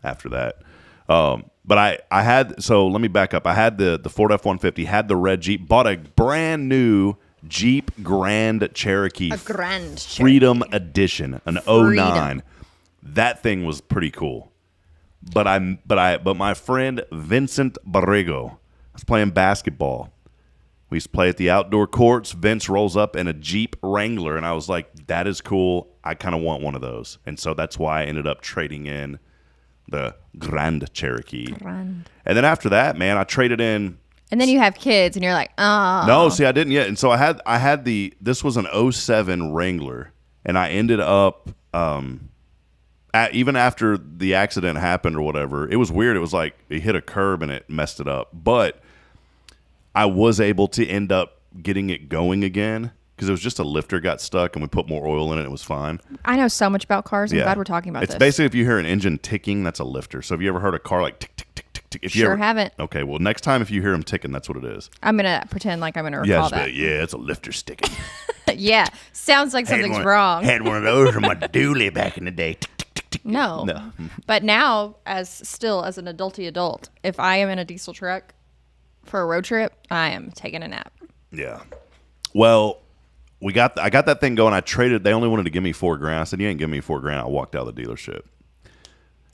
S3: after that. But I had, so let me back up. I had the Ford F-150, had the red Jeep, bought a brand new Jeep Grand Cherokee,
S4: a Grand
S3: Freedom Edition, an 09. That thing was pretty cool. But my friend Vincent Barrego was playing basketball. We used to play at the outdoor courts. Vince rolls up in a Jeep Wrangler, and I was like, that is cool. I kind of want one of those. And so that's why I ended up trading in the Grand Cherokee. And then after that, man, I traded in.
S4: And then you have kids, and you're like, oh.
S3: No, see, I didn't yet. And so I had this was an 07 Wrangler, and I ended up, even after the accident happened or whatever, it was weird. It was like it hit a curb and it messed it up. But I was able to end up getting it going again because it was just a lifter got stuck, and we put more oil in it. It was fine.
S4: I know so much about cars. I'm glad we're talking about this.
S3: It's basically if you hear an engine ticking, that's a lifter. So have you ever heard a car like tick, tick, tick, tick, tick? If you
S4: haven't.
S3: Okay, well, next time if you hear them ticking, that's what it is.
S4: I'm going to pretend like I'm going to recall that.
S3: Yeah, it's a lifter sticking.
S4: Yeah, sounds like something's wrong.
S3: Had one of those in my dually back in the day. Tick, tick, tick, tick.
S4: No. But now, as an adult, if I am in a diesel truck for a road trip, I am taking a nap. Yeah.
S3: Well, I got that thing going. I traded. They only wanted to give me $4,000. I said, "You ain't giving me $4,000." I walked out of the dealership,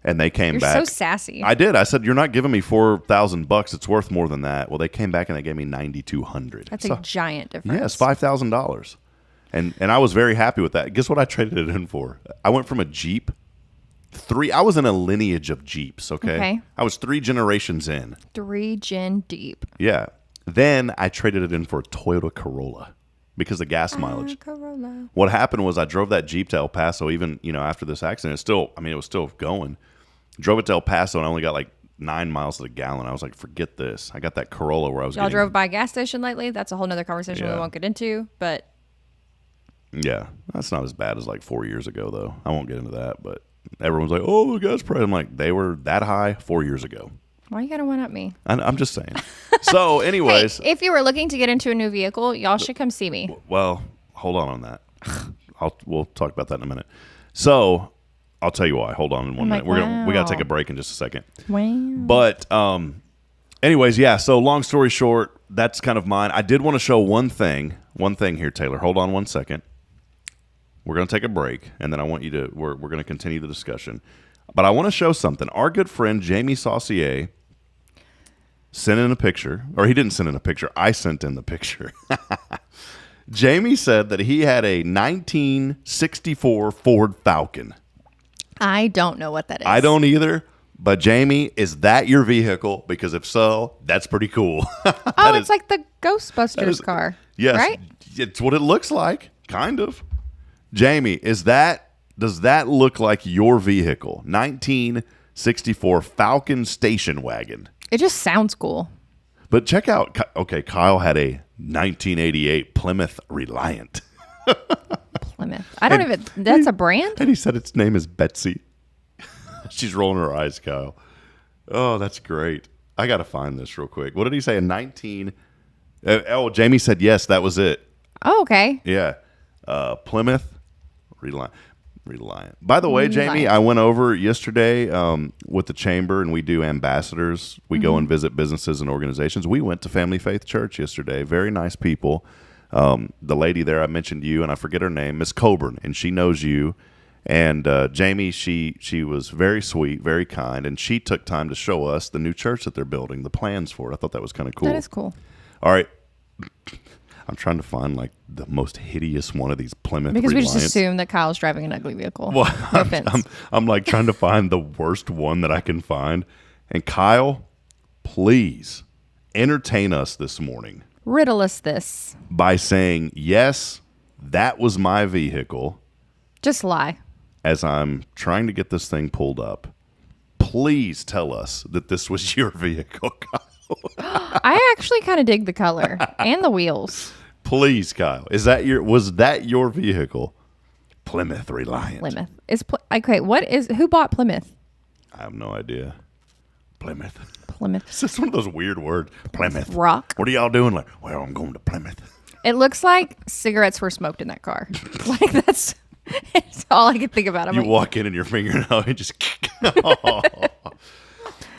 S3: and they came back.
S4: You're so sassy.
S3: I did. I said, "You're not giving me $4,000. It's worth more than that." Well, they came back and they gave me $9,200.
S4: That's a giant difference.
S3: Yes, $5,000, and I was very happy with that. Guess what I traded it in for? I went from a Jeep. I was in a lineage of Jeeps. Okay. I was 3 generations in.
S4: 3 gen deep.
S3: Yeah. Then I traded it in for a Toyota Corolla. Because of gas mileage.
S4: Corolla.
S3: What happened was I drove that Jeep to El Paso even, after this accident. It was still going. Drove it to El Paso and I only got like 9 miles to the gallon. I was like, forget this. I got that Corolla where I was
S4: Y'all drove by a gas station lately? That's a whole nother conversation we won't get into, but.
S3: Yeah, that's not as bad as like 4 years ago though. I won't get into that, but everyone's like, oh, the gas price. I'm like, they were that high 4 years ago.
S4: Why you gotta one up me?
S3: I'm just saying. So, anyways.
S4: Hey, if you were looking to get into a new vehicle, y'all should come see me.
S3: Well, hold on that. We'll talk about that in a minute. So, I'll tell you why. Hold on in 1 minute. We got to take a break in just a second.
S4: Wow.
S3: But, anyways, yeah. So, long story short, that's kind of mine. I did want to show one thing here, Taylor. Hold on 1 second. We're going to take a break, and then I want you to. We're going to continue the discussion. But I want to show something. Our good friend Jamie Saucier sent in a picture, or he didn't send in a picture. I sent in the picture. Jamie said that he had a 1964 Ford Falcon.
S4: I don't know what that is.
S3: I don't either. But Jamie, is that your vehicle? Because if so, that's pretty cool.
S4: It's like the Ghostbusters car.
S3: Yes,
S4: right?
S3: It's what it looks like, kind of. Jamie, does that look like your vehicle? 1964 Falcon station wagon.
S4: It just sounds cool.
S3: But check out, okay, Kyle had a 1988 Plymouth Reliant.
S4: Plymouth. That's a brand?
S3: And he said its name is Betsy. She's rolling her eyes, Kyle. Oh, that's great. I got to find this real quick. What did he say? Jamie said yes, that was it.
S4: Oh, okay.
S3: Yeah. Plymouth Reliant. Reliant. By the way, Jamie, I went over yesterday with the chamber, and we do ambassadors. We go and visit businesses and organizations. We went to Family Faith Church yesterday. Very nice people. The lady there, I mentioned you, and I forget her name, Miss Coburn, and she knows you. And Jamie, she was very sweet, very kind, and she took time to show us the new church that they're building, the plans for it. I thought that was kind of cool.
S4: That is cool.
S3: All right. I'm trying to find like the most hideous one of these Plymouth
S4: because
S3: Reliance.
S4: we just assume that Kyle's driving an ugly vehicle.
S3: Well,
S4: No offense.
S3: I'm like trying to find the worst one that I can find. And Kyle, please entertain us this morning.
S4: Riddle us this.
S3: By saying, yes, that was my vehicle.
S4: Just lie.
S3: As I'm trying to get this thing pulled up, please tell us that this was your vehicle, Kyle.
S4: I actually kind of dig the color and the wheels.
S3: Please, Kyle. Was that your vehicle? Plymouth Reliant.
S4: Plymouth. Who bought Plymouth?
S3: I have no idea. Plymouth.
S4: Plymouth.
S3: It's just one of those weird words. Plymouth.
S4: Rock.
S3: What are y'all doing? Like, well, I'm going to Plymouth.
S4: It looks like cigarettes were smoked in that car. Like that's all I could think about. I'm
S3: You
S4: like,
S3: walk in and your fingernail, it just...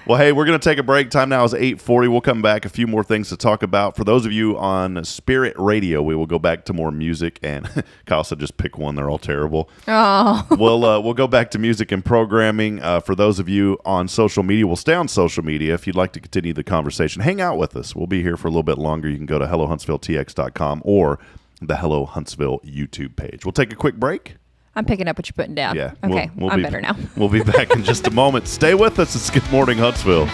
S3: Well, hey, we're going to take a break. Time now is 8:40. We'll come back. A few more things to talk about. For those of you on Spirit Radio, we will go back to more music. And Kyle said just pick one. They're all terrible.
S4: Oh.
S3: We'll go back to music and programming. For those of you on social media, we'll stay on social media. If you'd like to continue the conversation, hang out with us. We'll be here for a little bit longer. You can go to HelloHuntsvilleTX.com or the Hello Huntsville YouTube page. We'll take a quick break.
S4: I'm picking up what you're putting down.
S3: Yeah.
S4: Okay. I'm better now.
S3: We'll be back in just a moment. Stay with us. It's Good Morning Huntsville.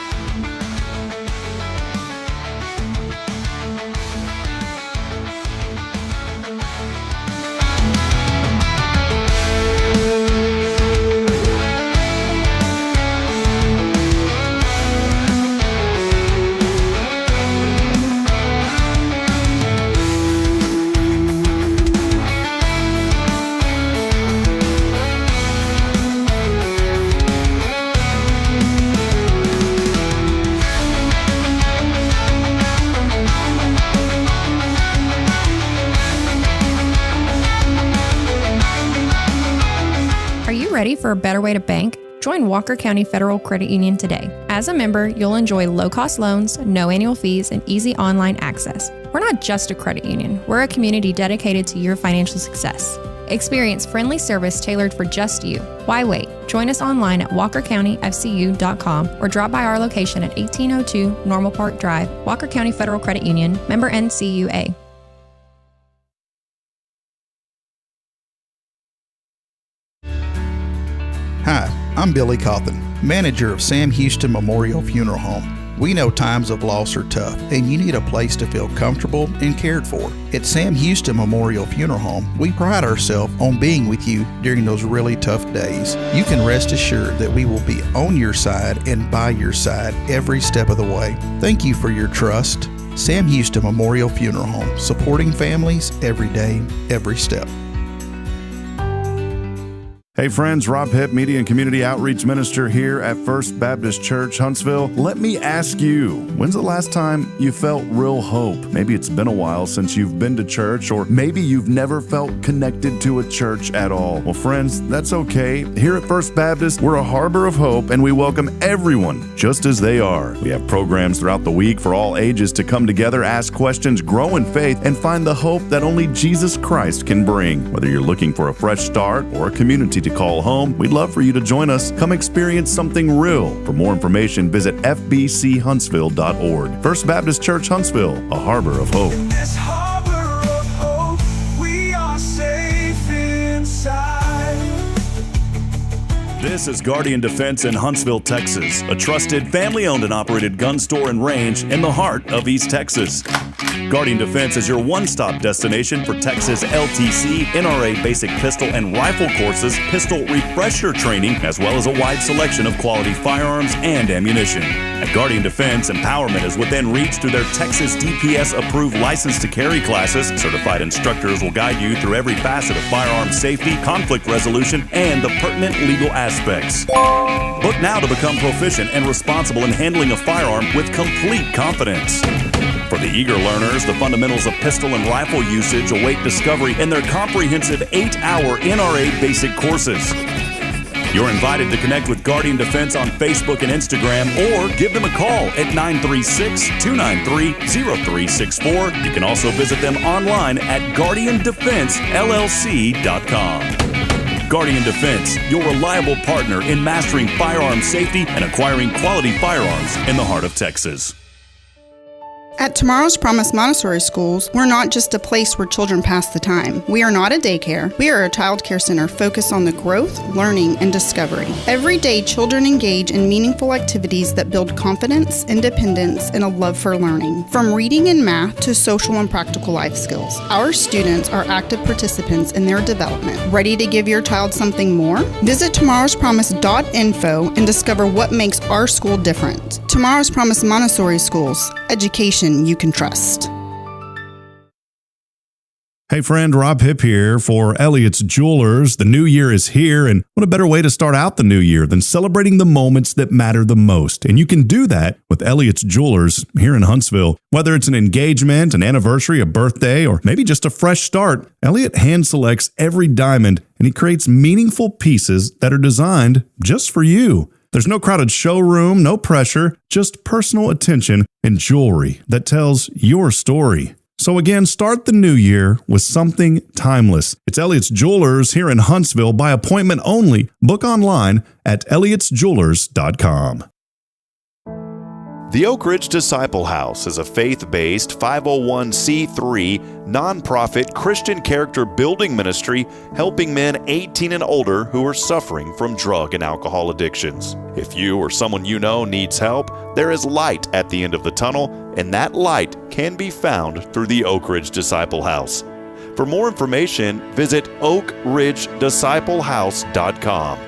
S5: Ready for a better way to bank? Join Walker County Federal Credit Union today. As a member, you'll enjoy low-cost loans, no annual fees, and easy online access. We're not just a credit union. We're a community dedicated to your financial success. Experience friendly service tailored for just you. Why wait? Join us online at walkercountyfcu.com or drop by our location at 1802 Normal Park Drive, Walker County Federal Credit Union, member NCUA.
S6: Hi, I'm Billy Cawthon, manager of Sam Houston Memorial Funeral Home. We know times of loss are tough, and you need a place to feel comfortable and cared for. At Sam Houston Memorial Funeral Home, we pride ourselves on being with you during those really tough days. You can rest assured that we will be on your side and by your side every step of the way. Thank you for your trust. Sam Houston Memorial Funeral Home, supporting families every day, every step.
S3: Hey friends, Rob Hipp, Media and Community Outreach Minister here at First Baptist Church, Huntsville. Let me ask you, when's the last time you felt real hope? Maybe it's been a while since you've been to church, or maybe you've never felt connected to a church at all. Well, friends, that's okay. Here at First Baptist, we're a harbor of hope, and we welcome everyone just as they are. We have programs throughout the week for all ages to come together, ask questions, grow in faith, and find the hope that only Jesus Christ can bring. Whether you're looking for a fresh start or a community to call home, we'd love for you to join us. Come experience something real. For more information, visit fbchuntsville.org. First Baptist Church, Huntsville, a harbor of hope.
S7: In this harbor of hope, we are safe inside.
S8: This is Guardian Defense in Huntsville, Texas, a trusted family-owned and operated gun store and range in the heart of East Texas. Guardian Defense is your one-stop destination for Texas LTC, NRA basic pistol and rifle courses, pistol refresher training, as well as a wide selection of quality firearms and ammunition. At Guardian Defense, empowerment is within reach through their Texas DPS-approved license to carry classes. Certified instructors will guide you through every facet of firearm safety, conflict resolution, and the pertinent legal aspects. Book now to become proficient and responsible in handling a firearm with complete confidence. For the eager learners, the fundamentals of pistol and rifle usage await discovery in their comprehensive 8-hour NRA basic courses. You're invited to connect with Guardian Defense on Facebook and Instagram, or give them a call at 936-293-0364. You can also visit them online at guardiandefensellc.com. Guardian Defense, your reliable partner in mastering firearm safety and acquiring quality firearms in the heart of Texas.
S9: At Tomorrow's Promise Montessori Schools, we're not just a place where children pass the time. We are not a daycare. We are a child care center focused on the growth, learning, and discovery. Every day, children engage in meaningful activities that build confidence, independence, and a love for learning. From reading and math to social and practical life skills, our students are active participants in their development. Ready to give your child something more? Visit tomorrowspromise.info and discover what makes our school different. Tomorrow's Promise Montessori Schools. Education you can trust.
S10: Hey friend, Rob Hipp here for Elliott's Jewelers. The new year is here, and what a better way to start out the new year than celebrating the moments that matter the most. And you can do that with Elliott's Jewelers here in Huntsville. Whether it's an engagement, an anniversary, a birthday, or maybe just a fresh start, Elliott hand selects every diamond, and he creates meaningful pieces that are designed just for you. There's no crowded showroom, no pressure, just personal attention and jewelry that tells your story. So again, start the new year with something timeless. It's Elliott's Jewelers here in Huntsville by appointment only. Book online at elliotsjewelers.com.
S3: The Oak Ridge Disciple House is a faith-based 501c3 nonprofit Christian character building ministry helping men 18 and older who are suffering from drug and alcohol addictions. If you or someone you know needs help, there is light at the end of the tunnel, and that light can be found through the Oak Ridge Disciple House. For more information, visit oakridgedisciplehouse.com.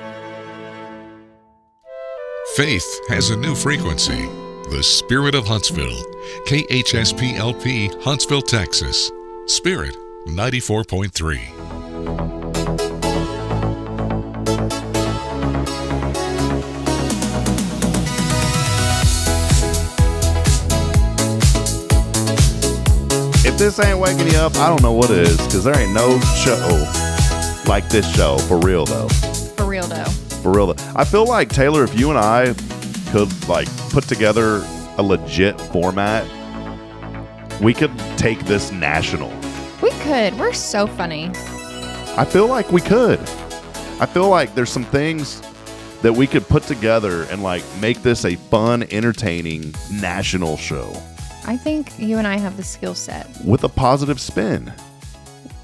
S1: Faith has a new frequency. The Spirit of Huntsville, KHSPLP, Huntsville, Texas. Spirit 94.3.
S3: If this ain't waking you up, I don't know what is, because there ain't no show like this show. For real, though.
S4: For real, though.
S3: For real, though. I feel like, Taylor, if you and I could put together a legit format, we could take this national.
S4: We could. We're so funny.
S3: I feel like we could. I feel like there's some things that we could put together and make this a fun, entertaining national show.
S4: I think you and I have the skill set.
S3: With a positive spin.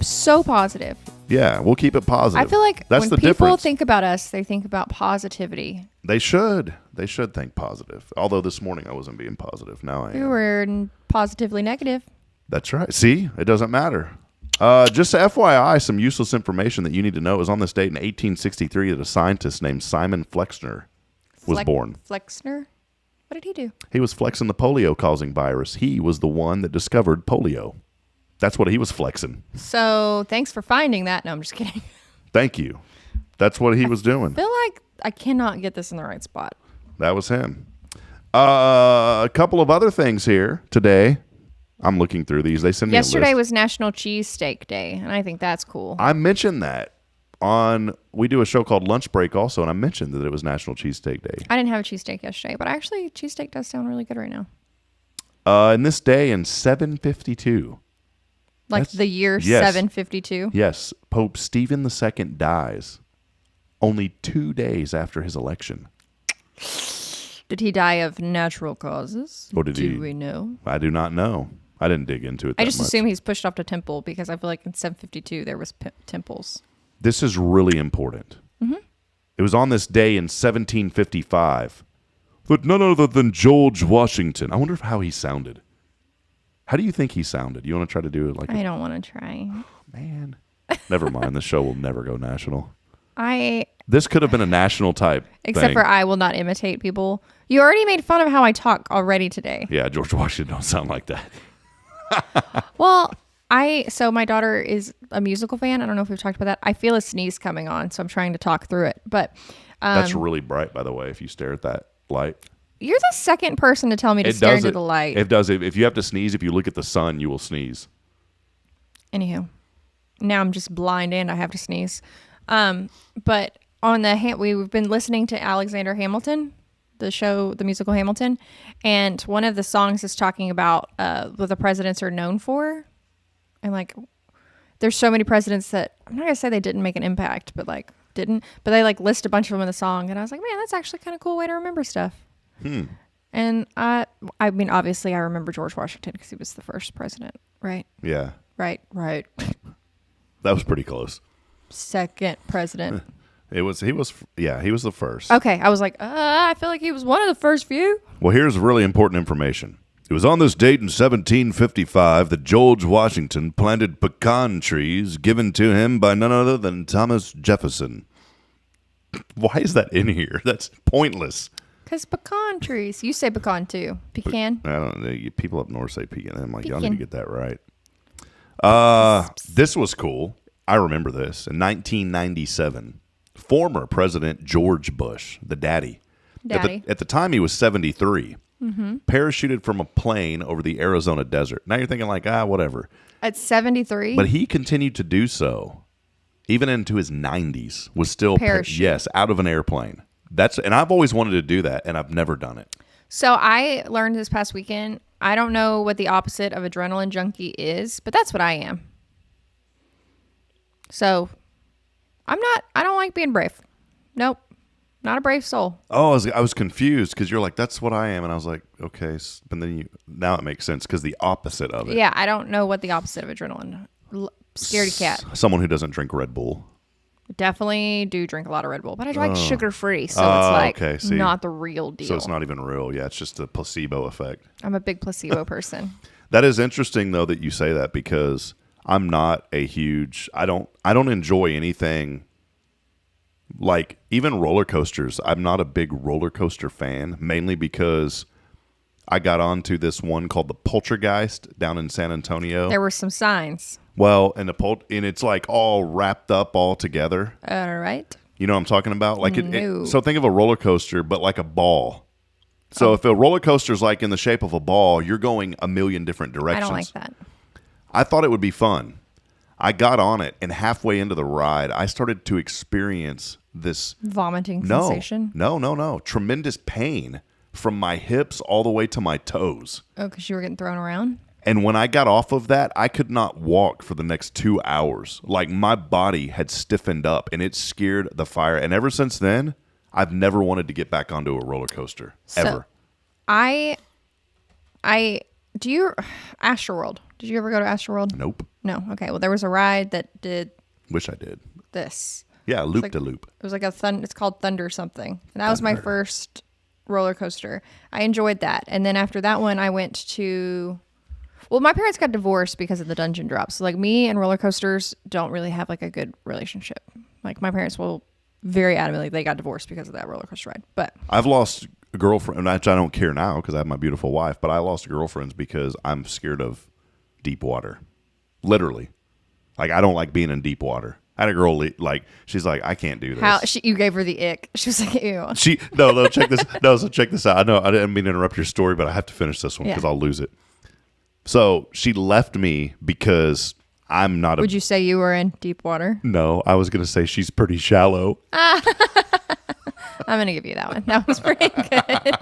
S4: So positive.
S3: Yeah, we'll keep it positive.
S4: I feel like
S3: that's
S4: when
S3: the
S4: people
S3: difference.
S4: think about us, they think about positivity.
S3: They should. They should think positive. Although this morning I wasn't being positive. Now I am.
S4: You were positively negative.
S3: That's right. See, it doesn't matter. Just FYI, some useless information that you need to know is on this date in 1863 that a scientist named Simon Flexner was born.
S4: Flexner? What did he do?
S3: He was flexing the polio-causing virus. He was the one that discovered polio. That's what he was flexing.
S4: So thanks for finding that. No, I'm just kidding.
S3: Thank you. That's what he was doing.
S4: I feel like I cannot get this in the right spot.
S3: That was him. A couple of other things here today. I'm looking through these. They sent me
S4: Yesterday
S3: a list.
S4: was National Cheesesteak Day, and I think that's cool.
S3: I mentioned that we do a show called Lunch Break also, and I mentioned that it was National Cheesesteak Day.
S4: I didn't have a cheesesteak yesterday, but actually cheesesteak does sound really good right now.
S3: And this day in 752.
S4: Like the year 752?
S3: Yes. Pope Stephen II dies only 2 days after his election.
S4: Did he die of natural causes?
S3: Or did he?
S4: Do we know?
S3: I do not know. I didn't dig into it
S4: I
S3: that
S4: just
S3: much.
S4: assume he's pushed off to temple because I feel like in 752 there was temples.
S3: This is really important. Mm-hmm. It was on this day in 1755 that none other than George Washington. I wonder how he sounded. How do you think he sounded? You want to try to do it like?
S4: I don't want to try.
S3: Man, never mind. The show will never go national.
S4: I
S3: This could have been a national type
S4: Except
S3: thing.
S4: for I will not imitate people. You already made fun of how I talk already today.
S3: Yeah, George Washington don't sound like that.
S4: Well, so my daughter is a musical fan. I don't know if we've talked about that. I feel a sneeze coming on, so I'm trying to talk through it. But
S3: That's really bright, by the way, if you stare at that light.
S4: You're the second person to tell me to stare into the light.
S3: It does. If you have to sneeze, if you look at the sun, you will sneeze.
S4: Anywho, now I'm just blind and I have to sneeze. But on we've been listening to Alexander Hamilton, the musical Hamilton, and one of the songs is talking about what the presidents are known for, and like, there's so many presidents that I'm not gonna say they didn't make an impact, but like didn't, but they like list a bunch of them in the song, and I was like, man, that's actually kind of cool way to remember stuff. And I mean, obviously, I remember George Washington because he was the first president, right?
S3: Yeah.
S4: Right.
S3: That was pretty close.
S4: Second president.
S3: He was the first.
S4: Okay, I was like, I feel like he was one of the first few.
S3: Well, here's really important information. It was on this date in 1755 that George Washington planted pecan trees given to him by none other than Thomas Jefferson. Why is that in here? That's pointless.
S4: Because pecan trees. You say pecan too. Pecan?
S3: I don't know. People up north say pecan. I'm like, y'all
S4: Pecan.
S3: need to get that right. This was cool. I remember this. In 1997, former President George Bush, the daddy. At the time, he was 73. Parachuted from a plane over the Arizona desert. Now you're thinking like, whatever.
S4: At 73?
S3: But he continued to do so. Even into his 90s. Was still,
S4: Parachute.
S3: out of an airplane. And I've always wanted to do that, and I've never done it.
S4: So I learned this past weekend, I don't know what the opposite of adrenaline junkie is, but that's what I am. So I don't like being brave. Nope. Not a brave soul.
S3: Oh, I was confused because you're like, that's what I am. And I was like, okay. But then now it makes sense because the opposite of it.
S4: Yeah, I don't know what the opposite of adrenaline. Scaredy cat.
S3: Someone who doesn't drink Red Bull.
S4: Definitely do drink a lot of Red Bull, but I like sugar-free, so it's like not the real deal.
S3: So it's not even real. Yeah, it's just a placebo effect.
S4: I'm a big placebo person.
S3: That is interesting, though, that you say that because I'm not a huge... I don't enjoy anything like even roller coasters. I'm not a big roller coaster fan, mainly because I got onto this one called the Poltergeist down in San Antonio.
S4: There were some signs.
S3: Well, and it's like all wrapped up all together.
S4: All right.
S3: You know what I'm talking about? Like
S4: No.
S3: so think of a roller coaster, but like a ball. So if a roller coaster is like in the shape of a ball, you're going a million different directions.
S4: I don't like that.
S3: I thought it would be fun. I got on it, and halfway into the ride, I started to experience this
S4: vomiting sensation.
S3: No. Tremendous pain from my hips all the way to my toes.
S4: Oh, because you were getting thrown around?
S3: And when I got off of that, I could not walk for the next 2 hours. Like my body had stiffened up and it scared the fire. And ever since then, I've never wanted to get back onto a roller coaster ever.
S4: Do you Astroworld? Did you ever go to Astroworld?
S3: Nope.
S4: No. Okay. Well, there was a ride that did.
S3: Wish I did.
S4: This.
S3: Yeah, loop de loop.
S4: It was like it's called Thunder something, and that was my first roller coaster. I enjoyed that, and then after that one, I went to. Well, my parents got divorced because of the dungeon drop. So like me and roller coasters don't really have like a good relationship. Like my parents will very adamantly they got divorced because of that roller coaster ride. But
S3: I've lost a girlfriend, which I don't care now because I have my beautiful wife. But I lost girlfriends because I'm scared of deep water. Literally, like I don't like being in deep water. I had a girl like she's like I can't do this.
S4: You gave her the ick. She was like ew.
S3: No check this. So check this out. I know I didn't mean to interrupt your story, but I have to finish this one because I'll lose it. So she left me because I'm not.
S4: Would you say you were in deep water?
S3: No, I was going to say she's pretty shallow.
S4: I'm going to give you that one. That was pretty good.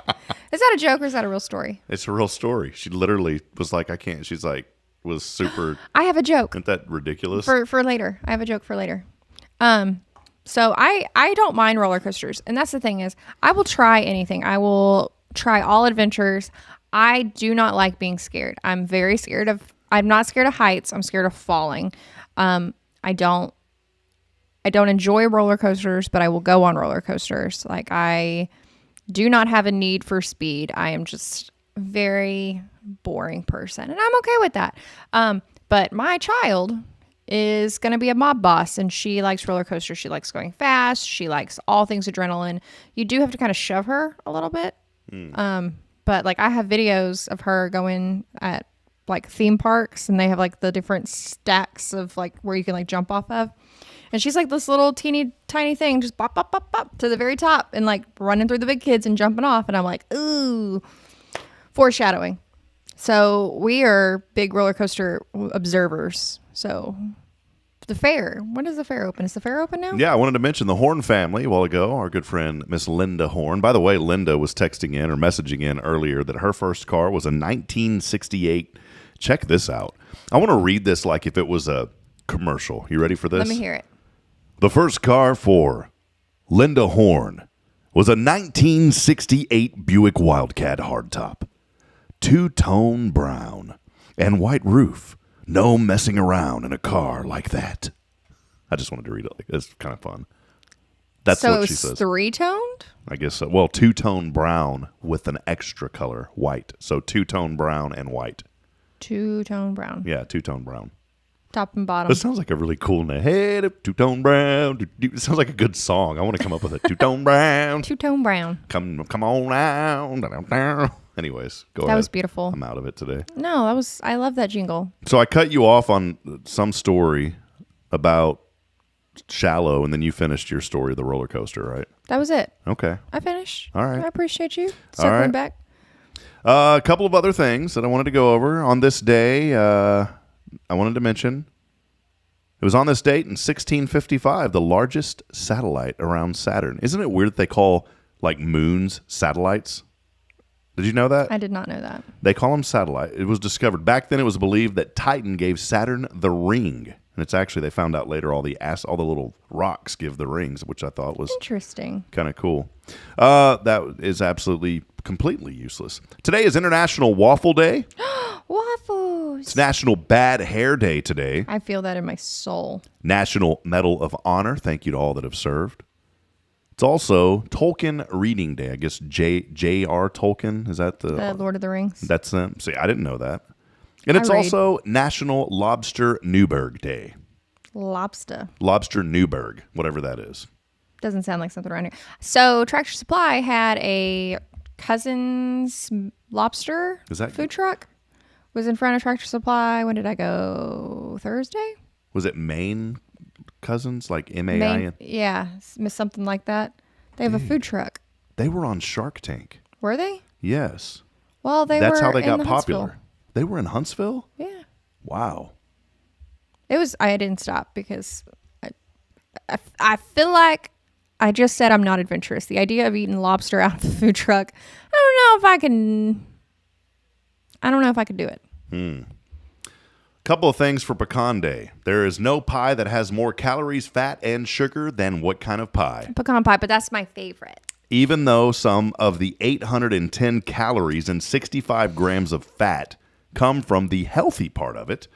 S4: Is that a joke or is that a real story?
S3: It's a real story. She literally was like, I can't. She's like, was super.
S4: I have a joke.
S3: Isn't that ridiculous?
S4: For later. I have a joke for later. So I don't mind roller coasters. And that's the thing is I will try anything. I will try all adventures. I do not like being scared. I'm not scared of heights. I'm scared of falling. I don't enjoy roller coasters, but I will go on roller coasters. Like I do not have a need for speed. I am just a very boring person and I'm okay with that. But my child is going to be a mob boss and she likes roller coasters. She likes going fast. She likes all things adrenaline. You do have to kind of shove her a little bit. But like I have videos of her going at like theme parks and they have like the different stacks of like where you can like jump off of. And she's like this little teeny tiny thing, just bop, bop, bop, bop to the very top and like running through the big kids and jumping off. And I'm like, ooh, foreshadowing. So we are big roller coaster observers. So the fair, when does the fair open? Is the fair open now?
S3: Yeah, I wanted to mention the Horn family a while ago. Our good friend, Miss Linda Horn. By the way, Linda was texting in or messaging in earlier that her first car was a 1968. Check this out. I want to read this like if it was a commercial. You ready for this?
S4: Let me hear it.
S3: The first car for Linda Horn was a 1968 Buick Wildcat hardtop. Two-tone brown and white roof. No messing around in a car like that. I just wanted to read it. It's kind of fun. That's
S4: so
S3: what she
S4: it
S3: says.
S4: was three-toned?
S3: I guess so. Well, two-tone brown with an extra color, white. So two-tone brown and white.
S4: Two-tone brown.
S3: Yeah, two-tone brown.
S4: Top and bottom.
S3: That sounds like a really cool name. Hey, two-tone brown. It sounds like a good song. I want to come up with it. Two-tone brown.
S4: Two-tone brown.
S3: Come on down. Anyways, go ahead.
S4: That was beautiful.
S3: I'm out of it today.
S4: No, I love that jingle.
S3: So I cut you off on some story about Shallow, and then you finished your story of the roller coaster, right?
S4: That was it.
S3: Okay.
S4: I finished.
S3: All right.
S4: I appreciate you circling back.
S3: A couple of other things that I wanted to go over on this day. I wanted to mention it was on this date in 1655, the largest satellite around Saturn. Isn't it weird that they call like moons satellites? Did you know that?
S4: I did not know that.
S3: They call them satellite. It was discovered. Back then it was believed that Titan gave Saturn the ring. And it's actually, they found out later, all the little rocks give the rings, which I thought was
S4: interesting.
S3: Kind of cool. That is absolutely, completely useless. Today is International Waffle Day.
S4: Waffles.
S3: It's National Bad Hair Day today.
S4: I feel that in my soul.
S3: National Medal of Honor. Thank you to all that have served. It's also Tolkien Reading Day. I guess J.R. Tolkien, is that the
S4: Lord of the Rings?
S3: That's them. See, I didn't know that. And it's also National Lobster Newburg Day.
S4: Lobster
S3: Newburg, whatever that is.
S4: Doesn't sound like something around here. So Tractor Supply had a Cousin's Lobster food truck. Was in front of Tractor Supply. When did I go? Thursday?
S3: Was it Maine Cousins? Like M-A-I-N?
S4: Yeah, something like that. They have a food truck.
S3: They were on Shark Tank.
S4: Were they?
S3: Yes.
S4: Well,
S3: That's how they got
S4: in
S3: popular.
S4: Huntsville.
S3: They were in Huntsville?
S4: Yeah.
S3: Wow.
S4: I didn't stop because I feel like I just said I'm not adventurous. The idea of eating lobster out of the food truck, I don't know if I could do it.
S3: Couple of things for Pecan Day. There is no pie that has more calories, fat, and sugar than what kind of pie?
S4: Pecan pie, but that's my favorite.
S3: Even though some of the 810 calories and 65 grams of fat come from the healthy part of it,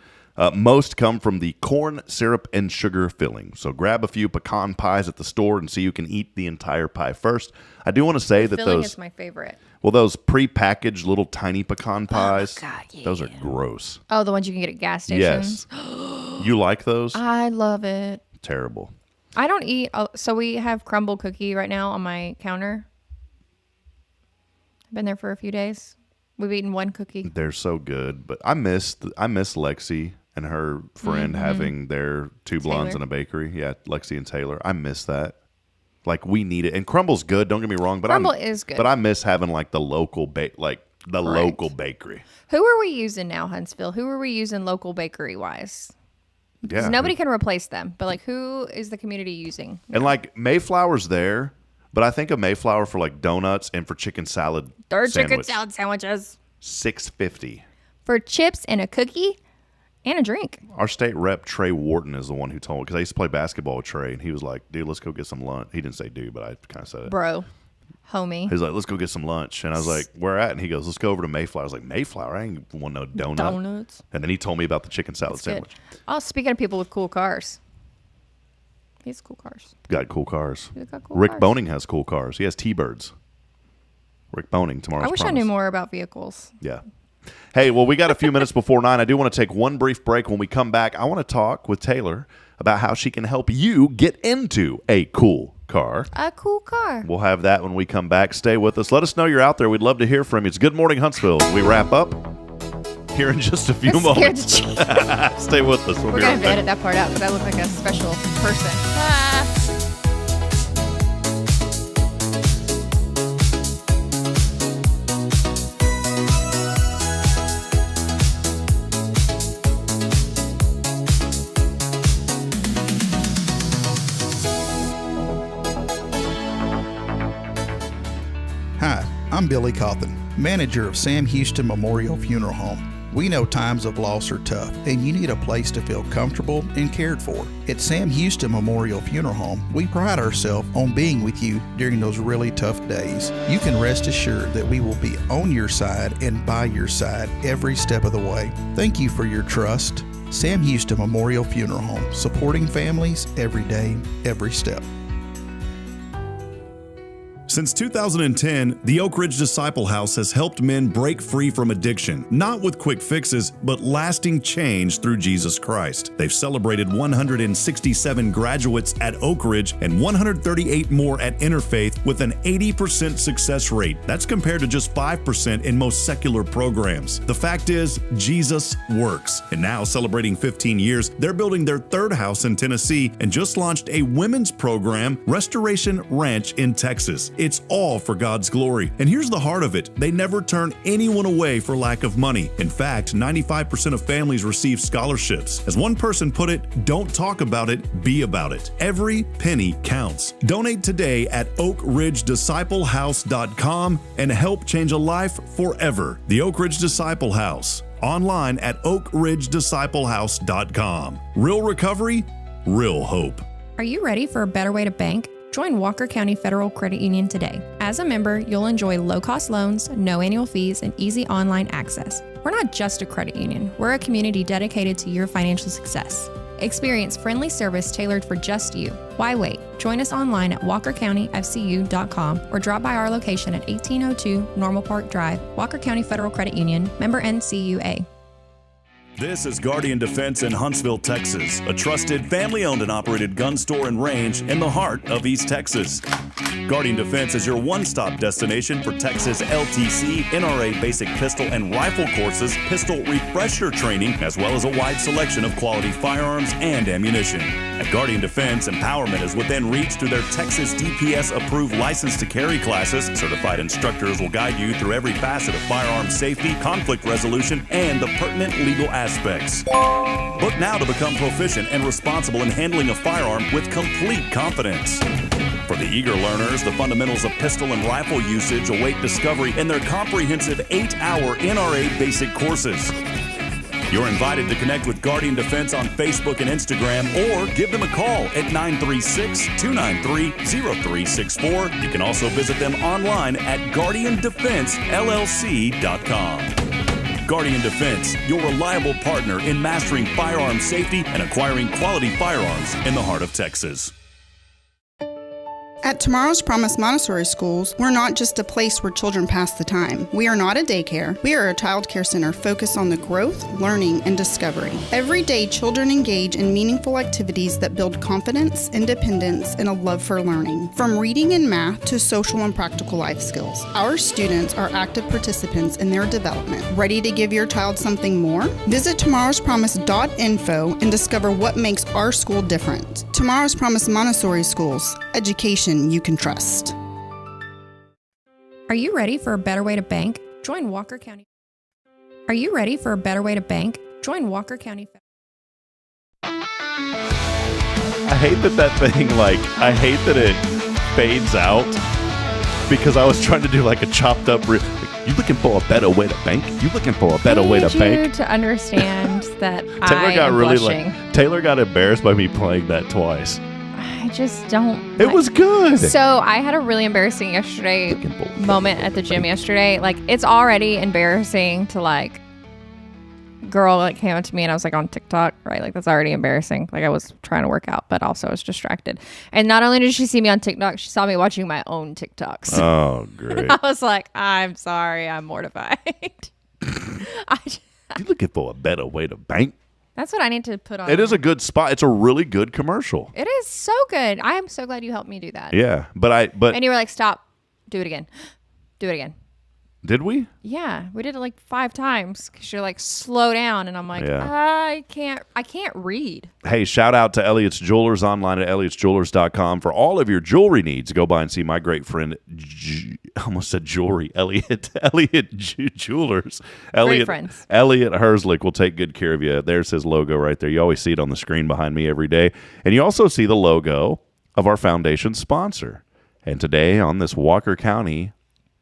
S3: most come from the corn syrup and sugar filling. So grab a few pecan pies at the store and see you can eat the entire pie first. I do want to say that
S4: filling is my favorite.
S3: Well, those prepackaged little tiny pecan pies,
S4: God, yeah.
S3: Those are gross.
S4: Oh, the ones you can get at gas stations?
S3: Yes. You like those?
S4: I love it.
S3: Terrible.
S4: I don't eat. So we have crumble cookie right now on my counter. I've been there for a few days. We've eaten one cookie.
S3: They're so good, but I miss Lexi and her friend having their two blondes in a bakery. Yeah, Lexi and Taylor. I miss that. Like, we need it. And crumble's good, don't get me wrong, but
S4: Crumble is good.
S3: But I miss having like the local local bakery.
S4: Who are we using now, Huntsville? Who are we using local bakery wise? Because nobody can replace them. But like, who is the community using?
S3: And like, Mayflower's there, but I think of Mayflower for like donuts and for chicken salad.
S4: Chicken salad sandwiches.
S3: $6.50
S4: for chips and a cookie and a drink.
S3: Our state rep Trey Wharton is the one who told me, because I used to play basketball with Trey, and he was like, "Dude, let's go get some lunch." He didn't say "dude," but I kind of said it.
S4: Bro, homie.
S3: He's like, "Let's go get some lunch," and I was like, "Where at?" And he goes, "Let's go over to Mayflower." I was like, "Mayflower? I ain't want no
S4: donuts."
S3: And then he told me about the chicken salad sandwich.
S4: Oh, speaking of people with cool cars. He has cool cars.
S3: Got cool cars.
S4: Got
S3: Rick
S4: cars.
S3: Boning has cool cars. He has T-Birds. Rick Boning, tomorrow's
S4: I wish
S3: promise.
S4: I knew more about vehicles.
S3: Yeah. Hey, well, we got a few minutes before 9. I do want to take one brief break. When we come back, I want to talk with Taylor about how she can help you get into a cool car.
S4: A cool car.
S3: We'll have that when we come back. Stay with us. Let us know you're out there. We'd love to hear from you. It's Good Morning Huntsville. We wrap up here in just a few
S4: I'm scared
S3: moments.
S4: to change.
S3: Stay with us. We'll
S4: We're
S3: be
S4: going
S3: right
S4: to
S3: back.
S4: edit that part out because I look like a special person.
S6: Hi, I'm Billy Cawthon, manager of Sam Houston Memorial Funeral Home. We know times of loss are tough, and you need a place to feel comfortable and cared for. At Sam Houston Memorial Funeral Home, we pride ourselves on being with you during those really tough days. You can rest assured that we will be on your side and by your side every step of the way. Thank you for your trust. Sam Houston Memorial Funeral Home, supporting families every day, every step.
S10: Since 2010, the Oak Ridge Disciple House has helped men break free from addiction, not with quick fixes, but lasting change through Jesus Christ. They've celebrated 167 graduates at Oak Ridge and 138 more at Interfaith with an 80% success rate. That's compared to just 5% in most secular programs. The fact is, Jesus works. And now, celebrating 15 years, they're building their third house in Tennessee and just launched a women's program, Restoration Ranch in Texas. It's all for God's glory. And here's the heart of it. They never turn anyone away for lack of money. In fact, 95% of families receive scholarships. As one person put it, don't talk about it, be about it. Every penny counts. Donate today at oakridgedisciplehouse.com and help change a life forever. The Oak Ridge Disciple House. Online at oakridgedisciplehouse.com. Real recovery, real hope.
S5: Are you ready for a better way to bank? Join Walker County Federal Credit Union today. As a member, you'll enjoy low-cost loans, no annual fees, and easy online access. We're not just a credit union. We're a community dedicated to your financial success. Experience friendly service tailored for just you. Why wait? Join us online at walkercountyfcu.com or drop by our location at 1802 Normal Park Drive, Walker County Federal Credit Union, member NCUA.
S8: This is Guardian Defense in Huntsville, Texas, a trusted family-owned and operated gun store and range in the heart of East Texas. Guardian Defense is your one-stop destination for Texas LTC, NRA basic pistol and rifle courses, pistol refresher training, as well as a wide selection of quality firearms and ammunition. At Guardian Defense, empowerment is within reach through their Texas DPS-approved license to carry classes. Certified instructors will guide you through every facet of firearm safety, conflict resolution, and the pertinent legal aspects. Book now to become proficient and responsible in handling a firearm with complete confidence. For the eager learners, the fundamentals of pistol and rifle usage await discovery in their comprehensive 8-hour NRA basic courses. You're invited to connect with Guardian Defense on Facebook and Instagram or give them a call at 936-293-0364. You can also visit them online at guardiandefensellc.com. Guardian Defense, your reliable partner in mastering firearm safety and acquiring quality firearms in the heart of Texas.
S9: At Tomorrow's Promise Montessori Schools, we're not just a place where children pass the time. We are not a daycare. We are a child care center focused on the growth, learning, and discovery. Every day, children engage in meaningful activities that build confidence, independence, and a love for learning. From reading and math to social and practical life skills, our students are active participants in their development. Ready to give your child something more? Visit tomorrowspromise.info and discover what makes our school different. Tomorrow's Promise Montessori Schools. Education you can trust.
S5: Are you ready for a better way to bank? Join Walker County. Are you ready for a better way to bank? Join Walker County.
S3: I hate that thing, I hate that it fades out because I was trying to do like a chopped up. You looking for a better way to bank? You looking for a better way to bank?
S4: I need you to understand that
S3: Taylor
S4: I
S3: got
S4: am
S3: really
S4: blushing.
S3: Taylor got embarrassed by me playing that twice.
S4: I just don't.
S3: It was good.
S4: So I had a really embarrassing moment at the gym yesterday. Like, it's already embarrassing to girl came up to me and I was on TikTok, right? Like, that's already embarrassing. Like, I was trying to work out, but also I was distracted. And not only did she see me on TikTok, she saw me watching my own TikToks.
S3: Oh, great.
S4: I was like, I'm sorry, I'm mortified.
S3: You looking for a better way to bank?
S4: That's what I need to put on.
S3: It is a good spot. It's a really good commercial.
S4: It is so good. I am so glad you helped me do that.
S3: Yeah, but
S4: and you were like, stop, do it again, do it again.
S3: Did we?
S4: Yeah, we did it like 5 times because you're like, slow down. And I'm like,
S3: Yeah.
S4: I can't read.
S3: Hey, shout out to Elliot's Jewelers online at elliotsjewelers.com for all of your jewelry needs. Go by and see my great friend, I almost said jewelry, Elliot Jewelers.
S4: Great friends.
S3: Elliot Herslick will take good care of you. There's his logo right there. You always see it on the screen behind me every day. And you also see the logo of our foundation sponsor. And today on this Walker County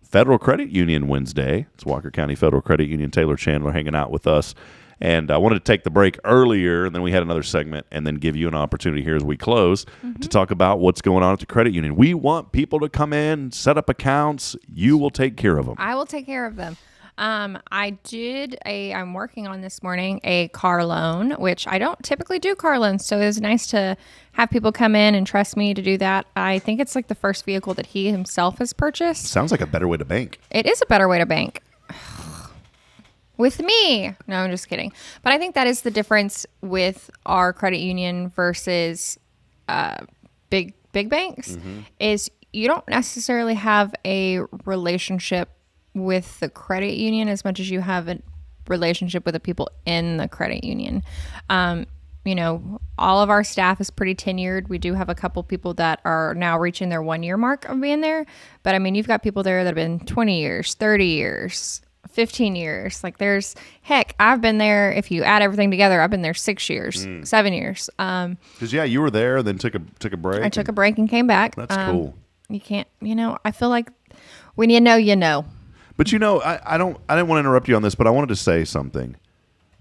S3: Federal Credit Union Wednesday, it's Walker County Federal Credit Union, Taylor Chandler hanging out with us. And I wanted to take the break earlier, and then we had another segment, and then give you an opportunity here as we close to talk about what's going on at the credit union. We want people to come in, set up accounts. You will take care of them.
S4: I will take care of them. I'm working on this morning a car loan, which I don't typically do car loans. So it was nice to have people come in and trust me to do that. I think it's like the first vehicle that he himself has purchased.
S3: Sounds like a better way to bank.
S4: It is a better way to bank. With me. No, I'm just kidding. But I think that is the difference with our credit union versus big banks is you don't necessarily have a relationship with the credit union as much as you have a relationship with the people in the credit union. All of our staff is pretty tenured. We do have a couple people that are now reaching their 1-year mark of being there. But I mean, you've got people there that have been 20 years, 30 years, 15 years. Like I've been there, if you add everything together, I've been there 6 years, 7 years.
S3: Because you were there, then took a break.
S4: I took a break and came back.
S3: That's cool.
S4: You can't, I feel like when you know.
S3: But I didn't want to interrupt you on this, but I wanted to say something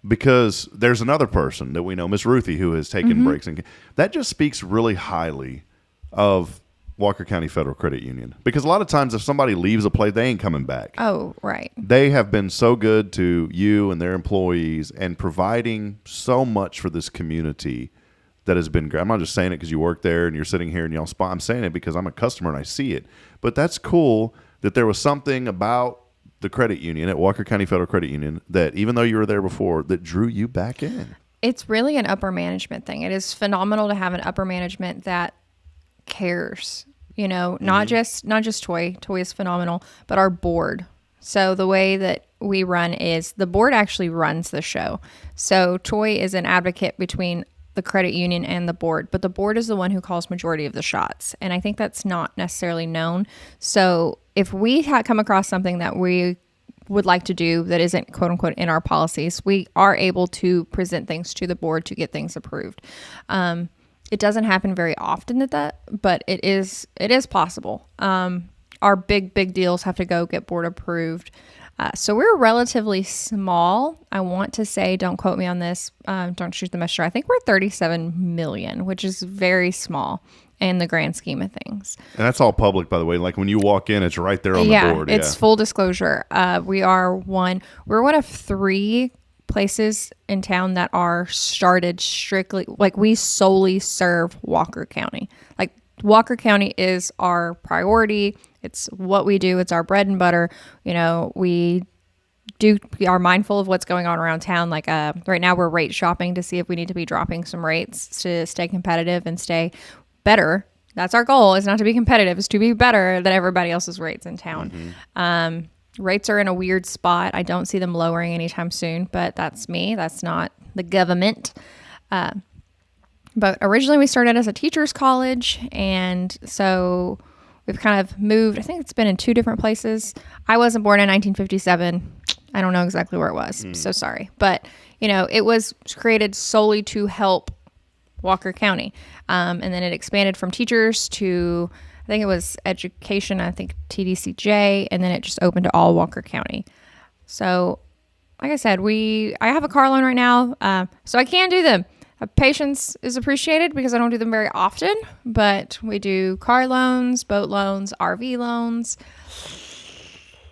S3: because there's another person that we know, Miss Ruthie, who has taken breaks, and that just speaks really highly of Walker County Federal Credit Union. Because a lot of times, if somebody leaves a place, they ain't coming back.
S4: Oh, right.
S3: They have been so good to you and their employees and providing so much for this community that has been great. I'm not just saying it because you work there and you're sitting here and y'all spot. I'm saying it because I'm a customer and I see it. But that's cool that there was something about the credit union at Walker County Federal Credit Union that even though you were there before, that drew you back in.
S4: It's really an upper management thing. It is phenomenal to have an upper management that cares, not just Toy. Toy is phenomenal, but our board. So the way that we run is the board actually runs the show. So Toy is an advocate between the credit union and the board, but the board is the one who calls majority of the shots. And I think that's not necessarily known. So if we come across something that we would like to do that isn't quote unquote in our policies, we are able to present things to the board to get things approved. It doesn't happen very often but it is possible. Our big deals have to go get board approved. So we're relatively small. I want to say, don't quote me on this. Don't shoot the messenger. I think we're 37 million, which is very small in the grand scheme of things.
S3: And that's all public, by the way. Like when you walk in, it's right there on the board.
S4: It's full disclosure. We're one of 3 places in town that are started strictly, like we solely serve Walker County. Like Walker County is our priority. It's what we do. It's our bread and butter. We are mindful of what's going on around town. Like right now we're rate shopping to see if we need to be dropping some rates to stay competitive and stay better. That's our goal, is not to be competitive, is to be better than everybody else's rates in town. Rates are in a weird spot. I don't see them lowering anytime soon, but that's me. That's not the government. But originally we started as a teacher's college, and so we've kind of moved. I think it's been in 2 different places. I wasn't born in 1957. I don't know exactly where it was. I'm so sorry. But, it was created solely to help Walker County. And then it expanded from teachers to, I think it was education, I think TDCJ, and then it just opened to all Walker County. So, like I said, I have a car loan right now, so I can do them. Patience is appreciated because I don't do them very often, but we do car loans, boat loans, RV loans.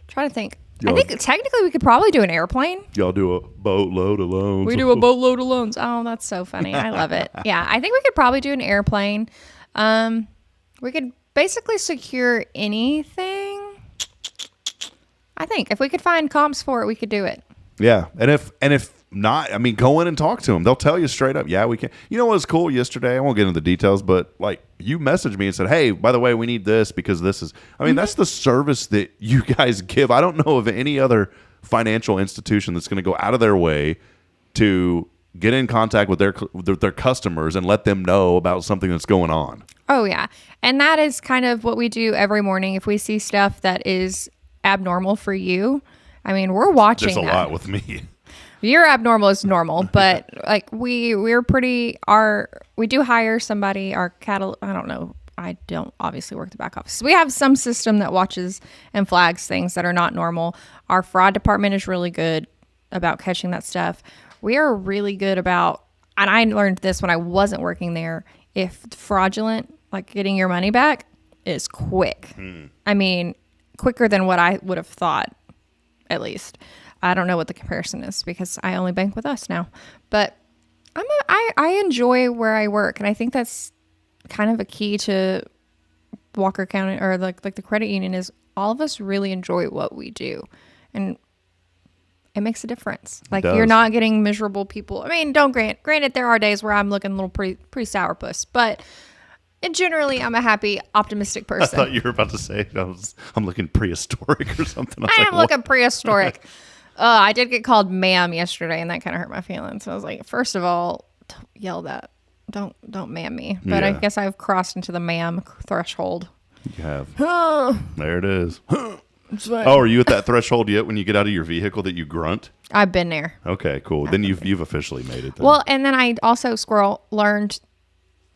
S4: Trying to think. I think technically we could probably do an airplane.
S3: Y'all do a boatload of loans.
S4: We do a boatload of loans. Oh, that's so funny. I love it. Yeah, I think we could probably do an airplane. We could basically secure anything. I think if we could find comps for it, we could do it.
S3: Yeah, and if go in and talk to them. They'll tell you straight up, yeah, we can. You know what was cool yesterday? I won't get into the details, but like you messaged me and said, hey, by the way, we need this because this is, that's the service that you guys give. I don't know of any other financial institution that's going to go out of their way to get in contact with their customers and let them know about something that's going on.
S4: Oh, yeah. And that is kind of what we do every morning. If we see stuff that is abnormal for you, we're watching
S3: There's a lot with me.
S4: Your abnormal is normal, but like we do hire somebody, I don't know. I don't obviously work the back office. We have some system that watches and flags things that are not normal. Our fraud department is really good about catching that stuff. We are really good about, and I learned this when I wasn't working there, if fraudulent, like getting your money back, is quick. Quicker than what I would have thought, at least. I don't know what the comparison is because I only bank with us now. But I enjoy where I work, and I think that's kind of a key to Walker County or like the credit union is all of us really enjoy what we do, and it makes a difference. Like you're not getting miserable people. Granted, there are days where I'm looking a little pretty sourpuss, but generally I'm a happy, optimistic person.
S3: I thought you were about to say I'm looking prehistoric or something.
S4: I am looking prehistoric. I did get called ma'am yesterday, and that kind of hurt my feelings. So I was like, first of all, don't yell that. Don't ma'am me. But I guess I've crossed into the ma'am threshold.
S3: You have. There it is. Are you at that threshold yet when you get out of your vehicle that you grunt?
S4: I've been there.
S3: Okay, cool. Then you've officially made it then.
S4: Well, and then I also, learned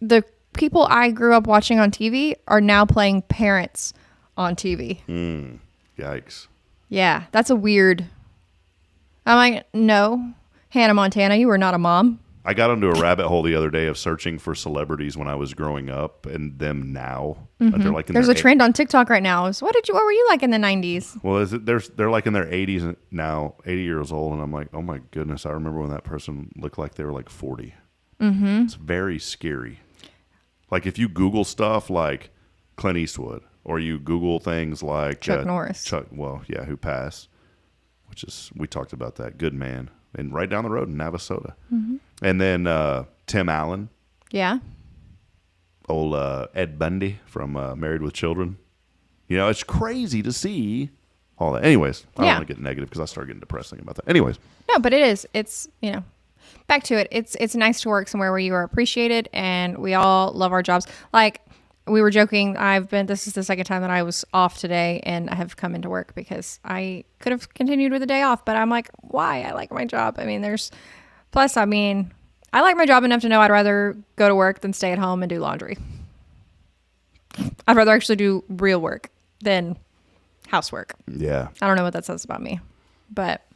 S4: the people I grew up watching on TV are now playing parents on TV.
S3: Yikes.
S4: Yeah, that's a weird... I'm like, no, Hannah Montana, you are not a mom.
S3: I got into a rabbit hole the other day of searching for celebrities when I was growing up and them now. They're like
S4: There's a trend on TikTok right now. So what were you like in the 90s?
S3: Well, they're like in their 80s now, 80 years old, and I'm like, oh my goodness, I remember when that person looked like they were like 40. It's very scary. Like if you Google stuff like Clint Eastwood, or you Google things like
S4: Chuck Norris.
S3: Who passed, which is, we talked about that, good man, and right down the road in Navasota. And then Tim Allen.
S4: Yeah.
S3: Old Ed Bundy from Married with Children. It's crazy to see all that. Anyways, I don't want to get negative because I start getting depressed thinking about that. Anyways.
S4: No, but it is. It's, back to it. It's nice to work somewhere where you are appreciated and we all love our jobs. Like we were joking, this is the second time that I was off today and I have come into work because I could have continued with the day off, but I'm like, why? I like my job. I like my job enough to know I'd rather go to work than stay at home and do laundry. I'd rather actually do real work than housework.
S3: Yeah.
S4: I don't know what that says about me, but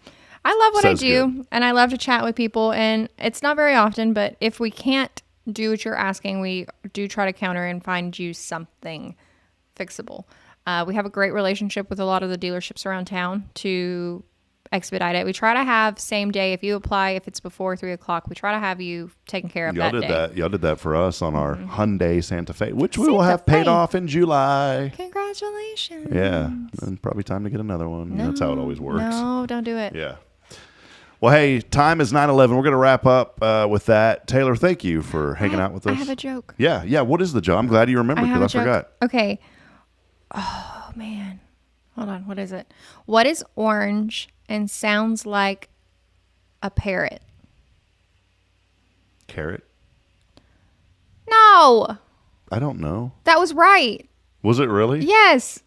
S4: I love what I do and I love to chat with people, and it's not very often, but if we can't do what you're asking, we do try to counter and find you something fixable. We have a great relationship with a lot of the dealerships around town to expedite it. We try to have same day. If you apply, if it's before 3:00, we try to have you taken care of that day.
S3: Y'all did that for us on our Hyundai Santa Fe, which we will have paid off in July.
S4: Congratulations.
S3: Yeah, and probably time to get another one. That's how it always works.
S4: No, don't do it.
S3: Yeah. Well, hey, time is 9:11. We're going to wrap up with that. Taylor, thank you for hanging out with us.
S4: I have a joke.
S3: Yeah. What is the joke? I'm glad you remembered because I forgot.
S4: Okay. Oh, man. Hold on. What is it? What is orange and sounds like a parrot?
S3: Carrot?
S4: No.
S3: I don't know.
S4: That was right.
S3: Was it really?
S4: Yes.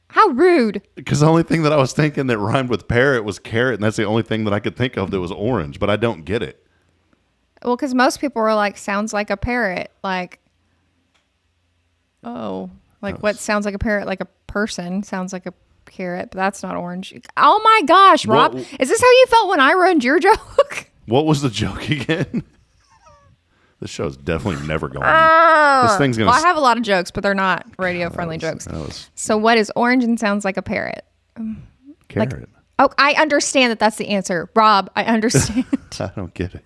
S4: How rude.
S3: Because the only thing that I was thinking that rhymed with parrot was carrot, and that's the only thing that I could think of that was orange, but I don't get it.
S4: Well, because most people were like, sounds like a parrot. Like, what sounds like a parrot? Like a person sounds like a carrot, but that's not orange. Oh my gosh, Rob. Is this how you felt when I ruined your joke?
S3: What was the joke again? This show's definitely never going.
S4: This thing's gonna. Well, I have a lot of jokes, but they're not radio-friendly jokes. So, what is orange and sounds like a parrot?
S3: Carrot.
S4: I understand that that's the answer, Rob. I understand.
S3: I don't get it.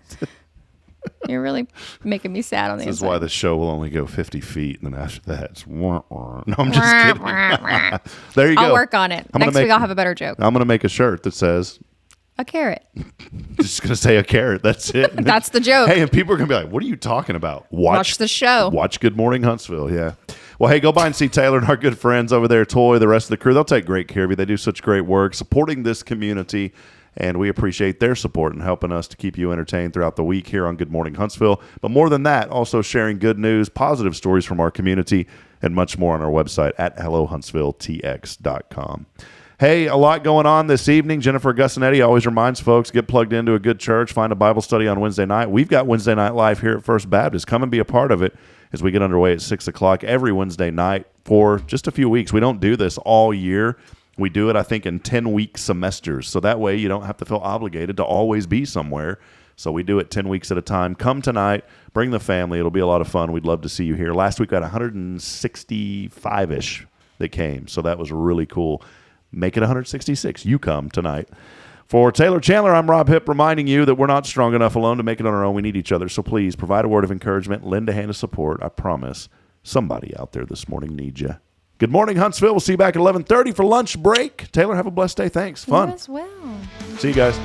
S4: You're really making me sad on the inside.
S3: This is why the show will only go 50 feet, and then after that, it's no, I'm just kidding. There you go.
S4: I'll work on it. Next week, I'll have a better joke.
S3: I'm going to make a shirt that says,
S4: A carrot.
S3: Just going to say a carrot. That's it.
S4: That's the joke.
S3: Hey, and people are going to be like, what are you talking about?
S4: Watch the show.
S3: Watch Good Morning Huntsville. Yeah. Well, hey, go by and see Taylor and our good friends over there, Toy, the rest of the crew. They'll take great care of you. They do such great work supporting this community, and we appreciate their support and helping us to keep you entertained throughout the week here on Good Morning Huntsville. But more than that, also sharing good news, positive stories from our community, and much more on our website at hellohuntsvilletx.com. Hey, a lot going on this evening. Jennifer Gussanetti always reminds folks, get plugged into a good church, find a Bible study on Wednesday night. We've got Wednesday Night Live here at First Baptist. Come and be a part of it as we get underway at 6 o'clock every Wednesday night for just a few weeks. We don't do this all year. We do it, I think, in 10-week semesters. So that way you don't have to feel obligated to always be somewhere. So we do it 10 weeks at a time. Come tonight. Bring the family. It'll be a lot of fun. We'd love to see you here. Last week we had 165-ish that came. So that was really cool. Make it 166. You come tonight. For Taylor Chandler, I'm Rob Hipp, reminding you that we're not strong enough alone to make it on our own. We need each other. So please provide a word of encouragement. Lend a hand of support. I promise somebody out there this morning needs you. Good morning, Huntsville. We'll see you back at 11:30 for lunch break. Taylor, have a blessed day. Thanks. Fun.
S4: You as well.
S3: See you guys.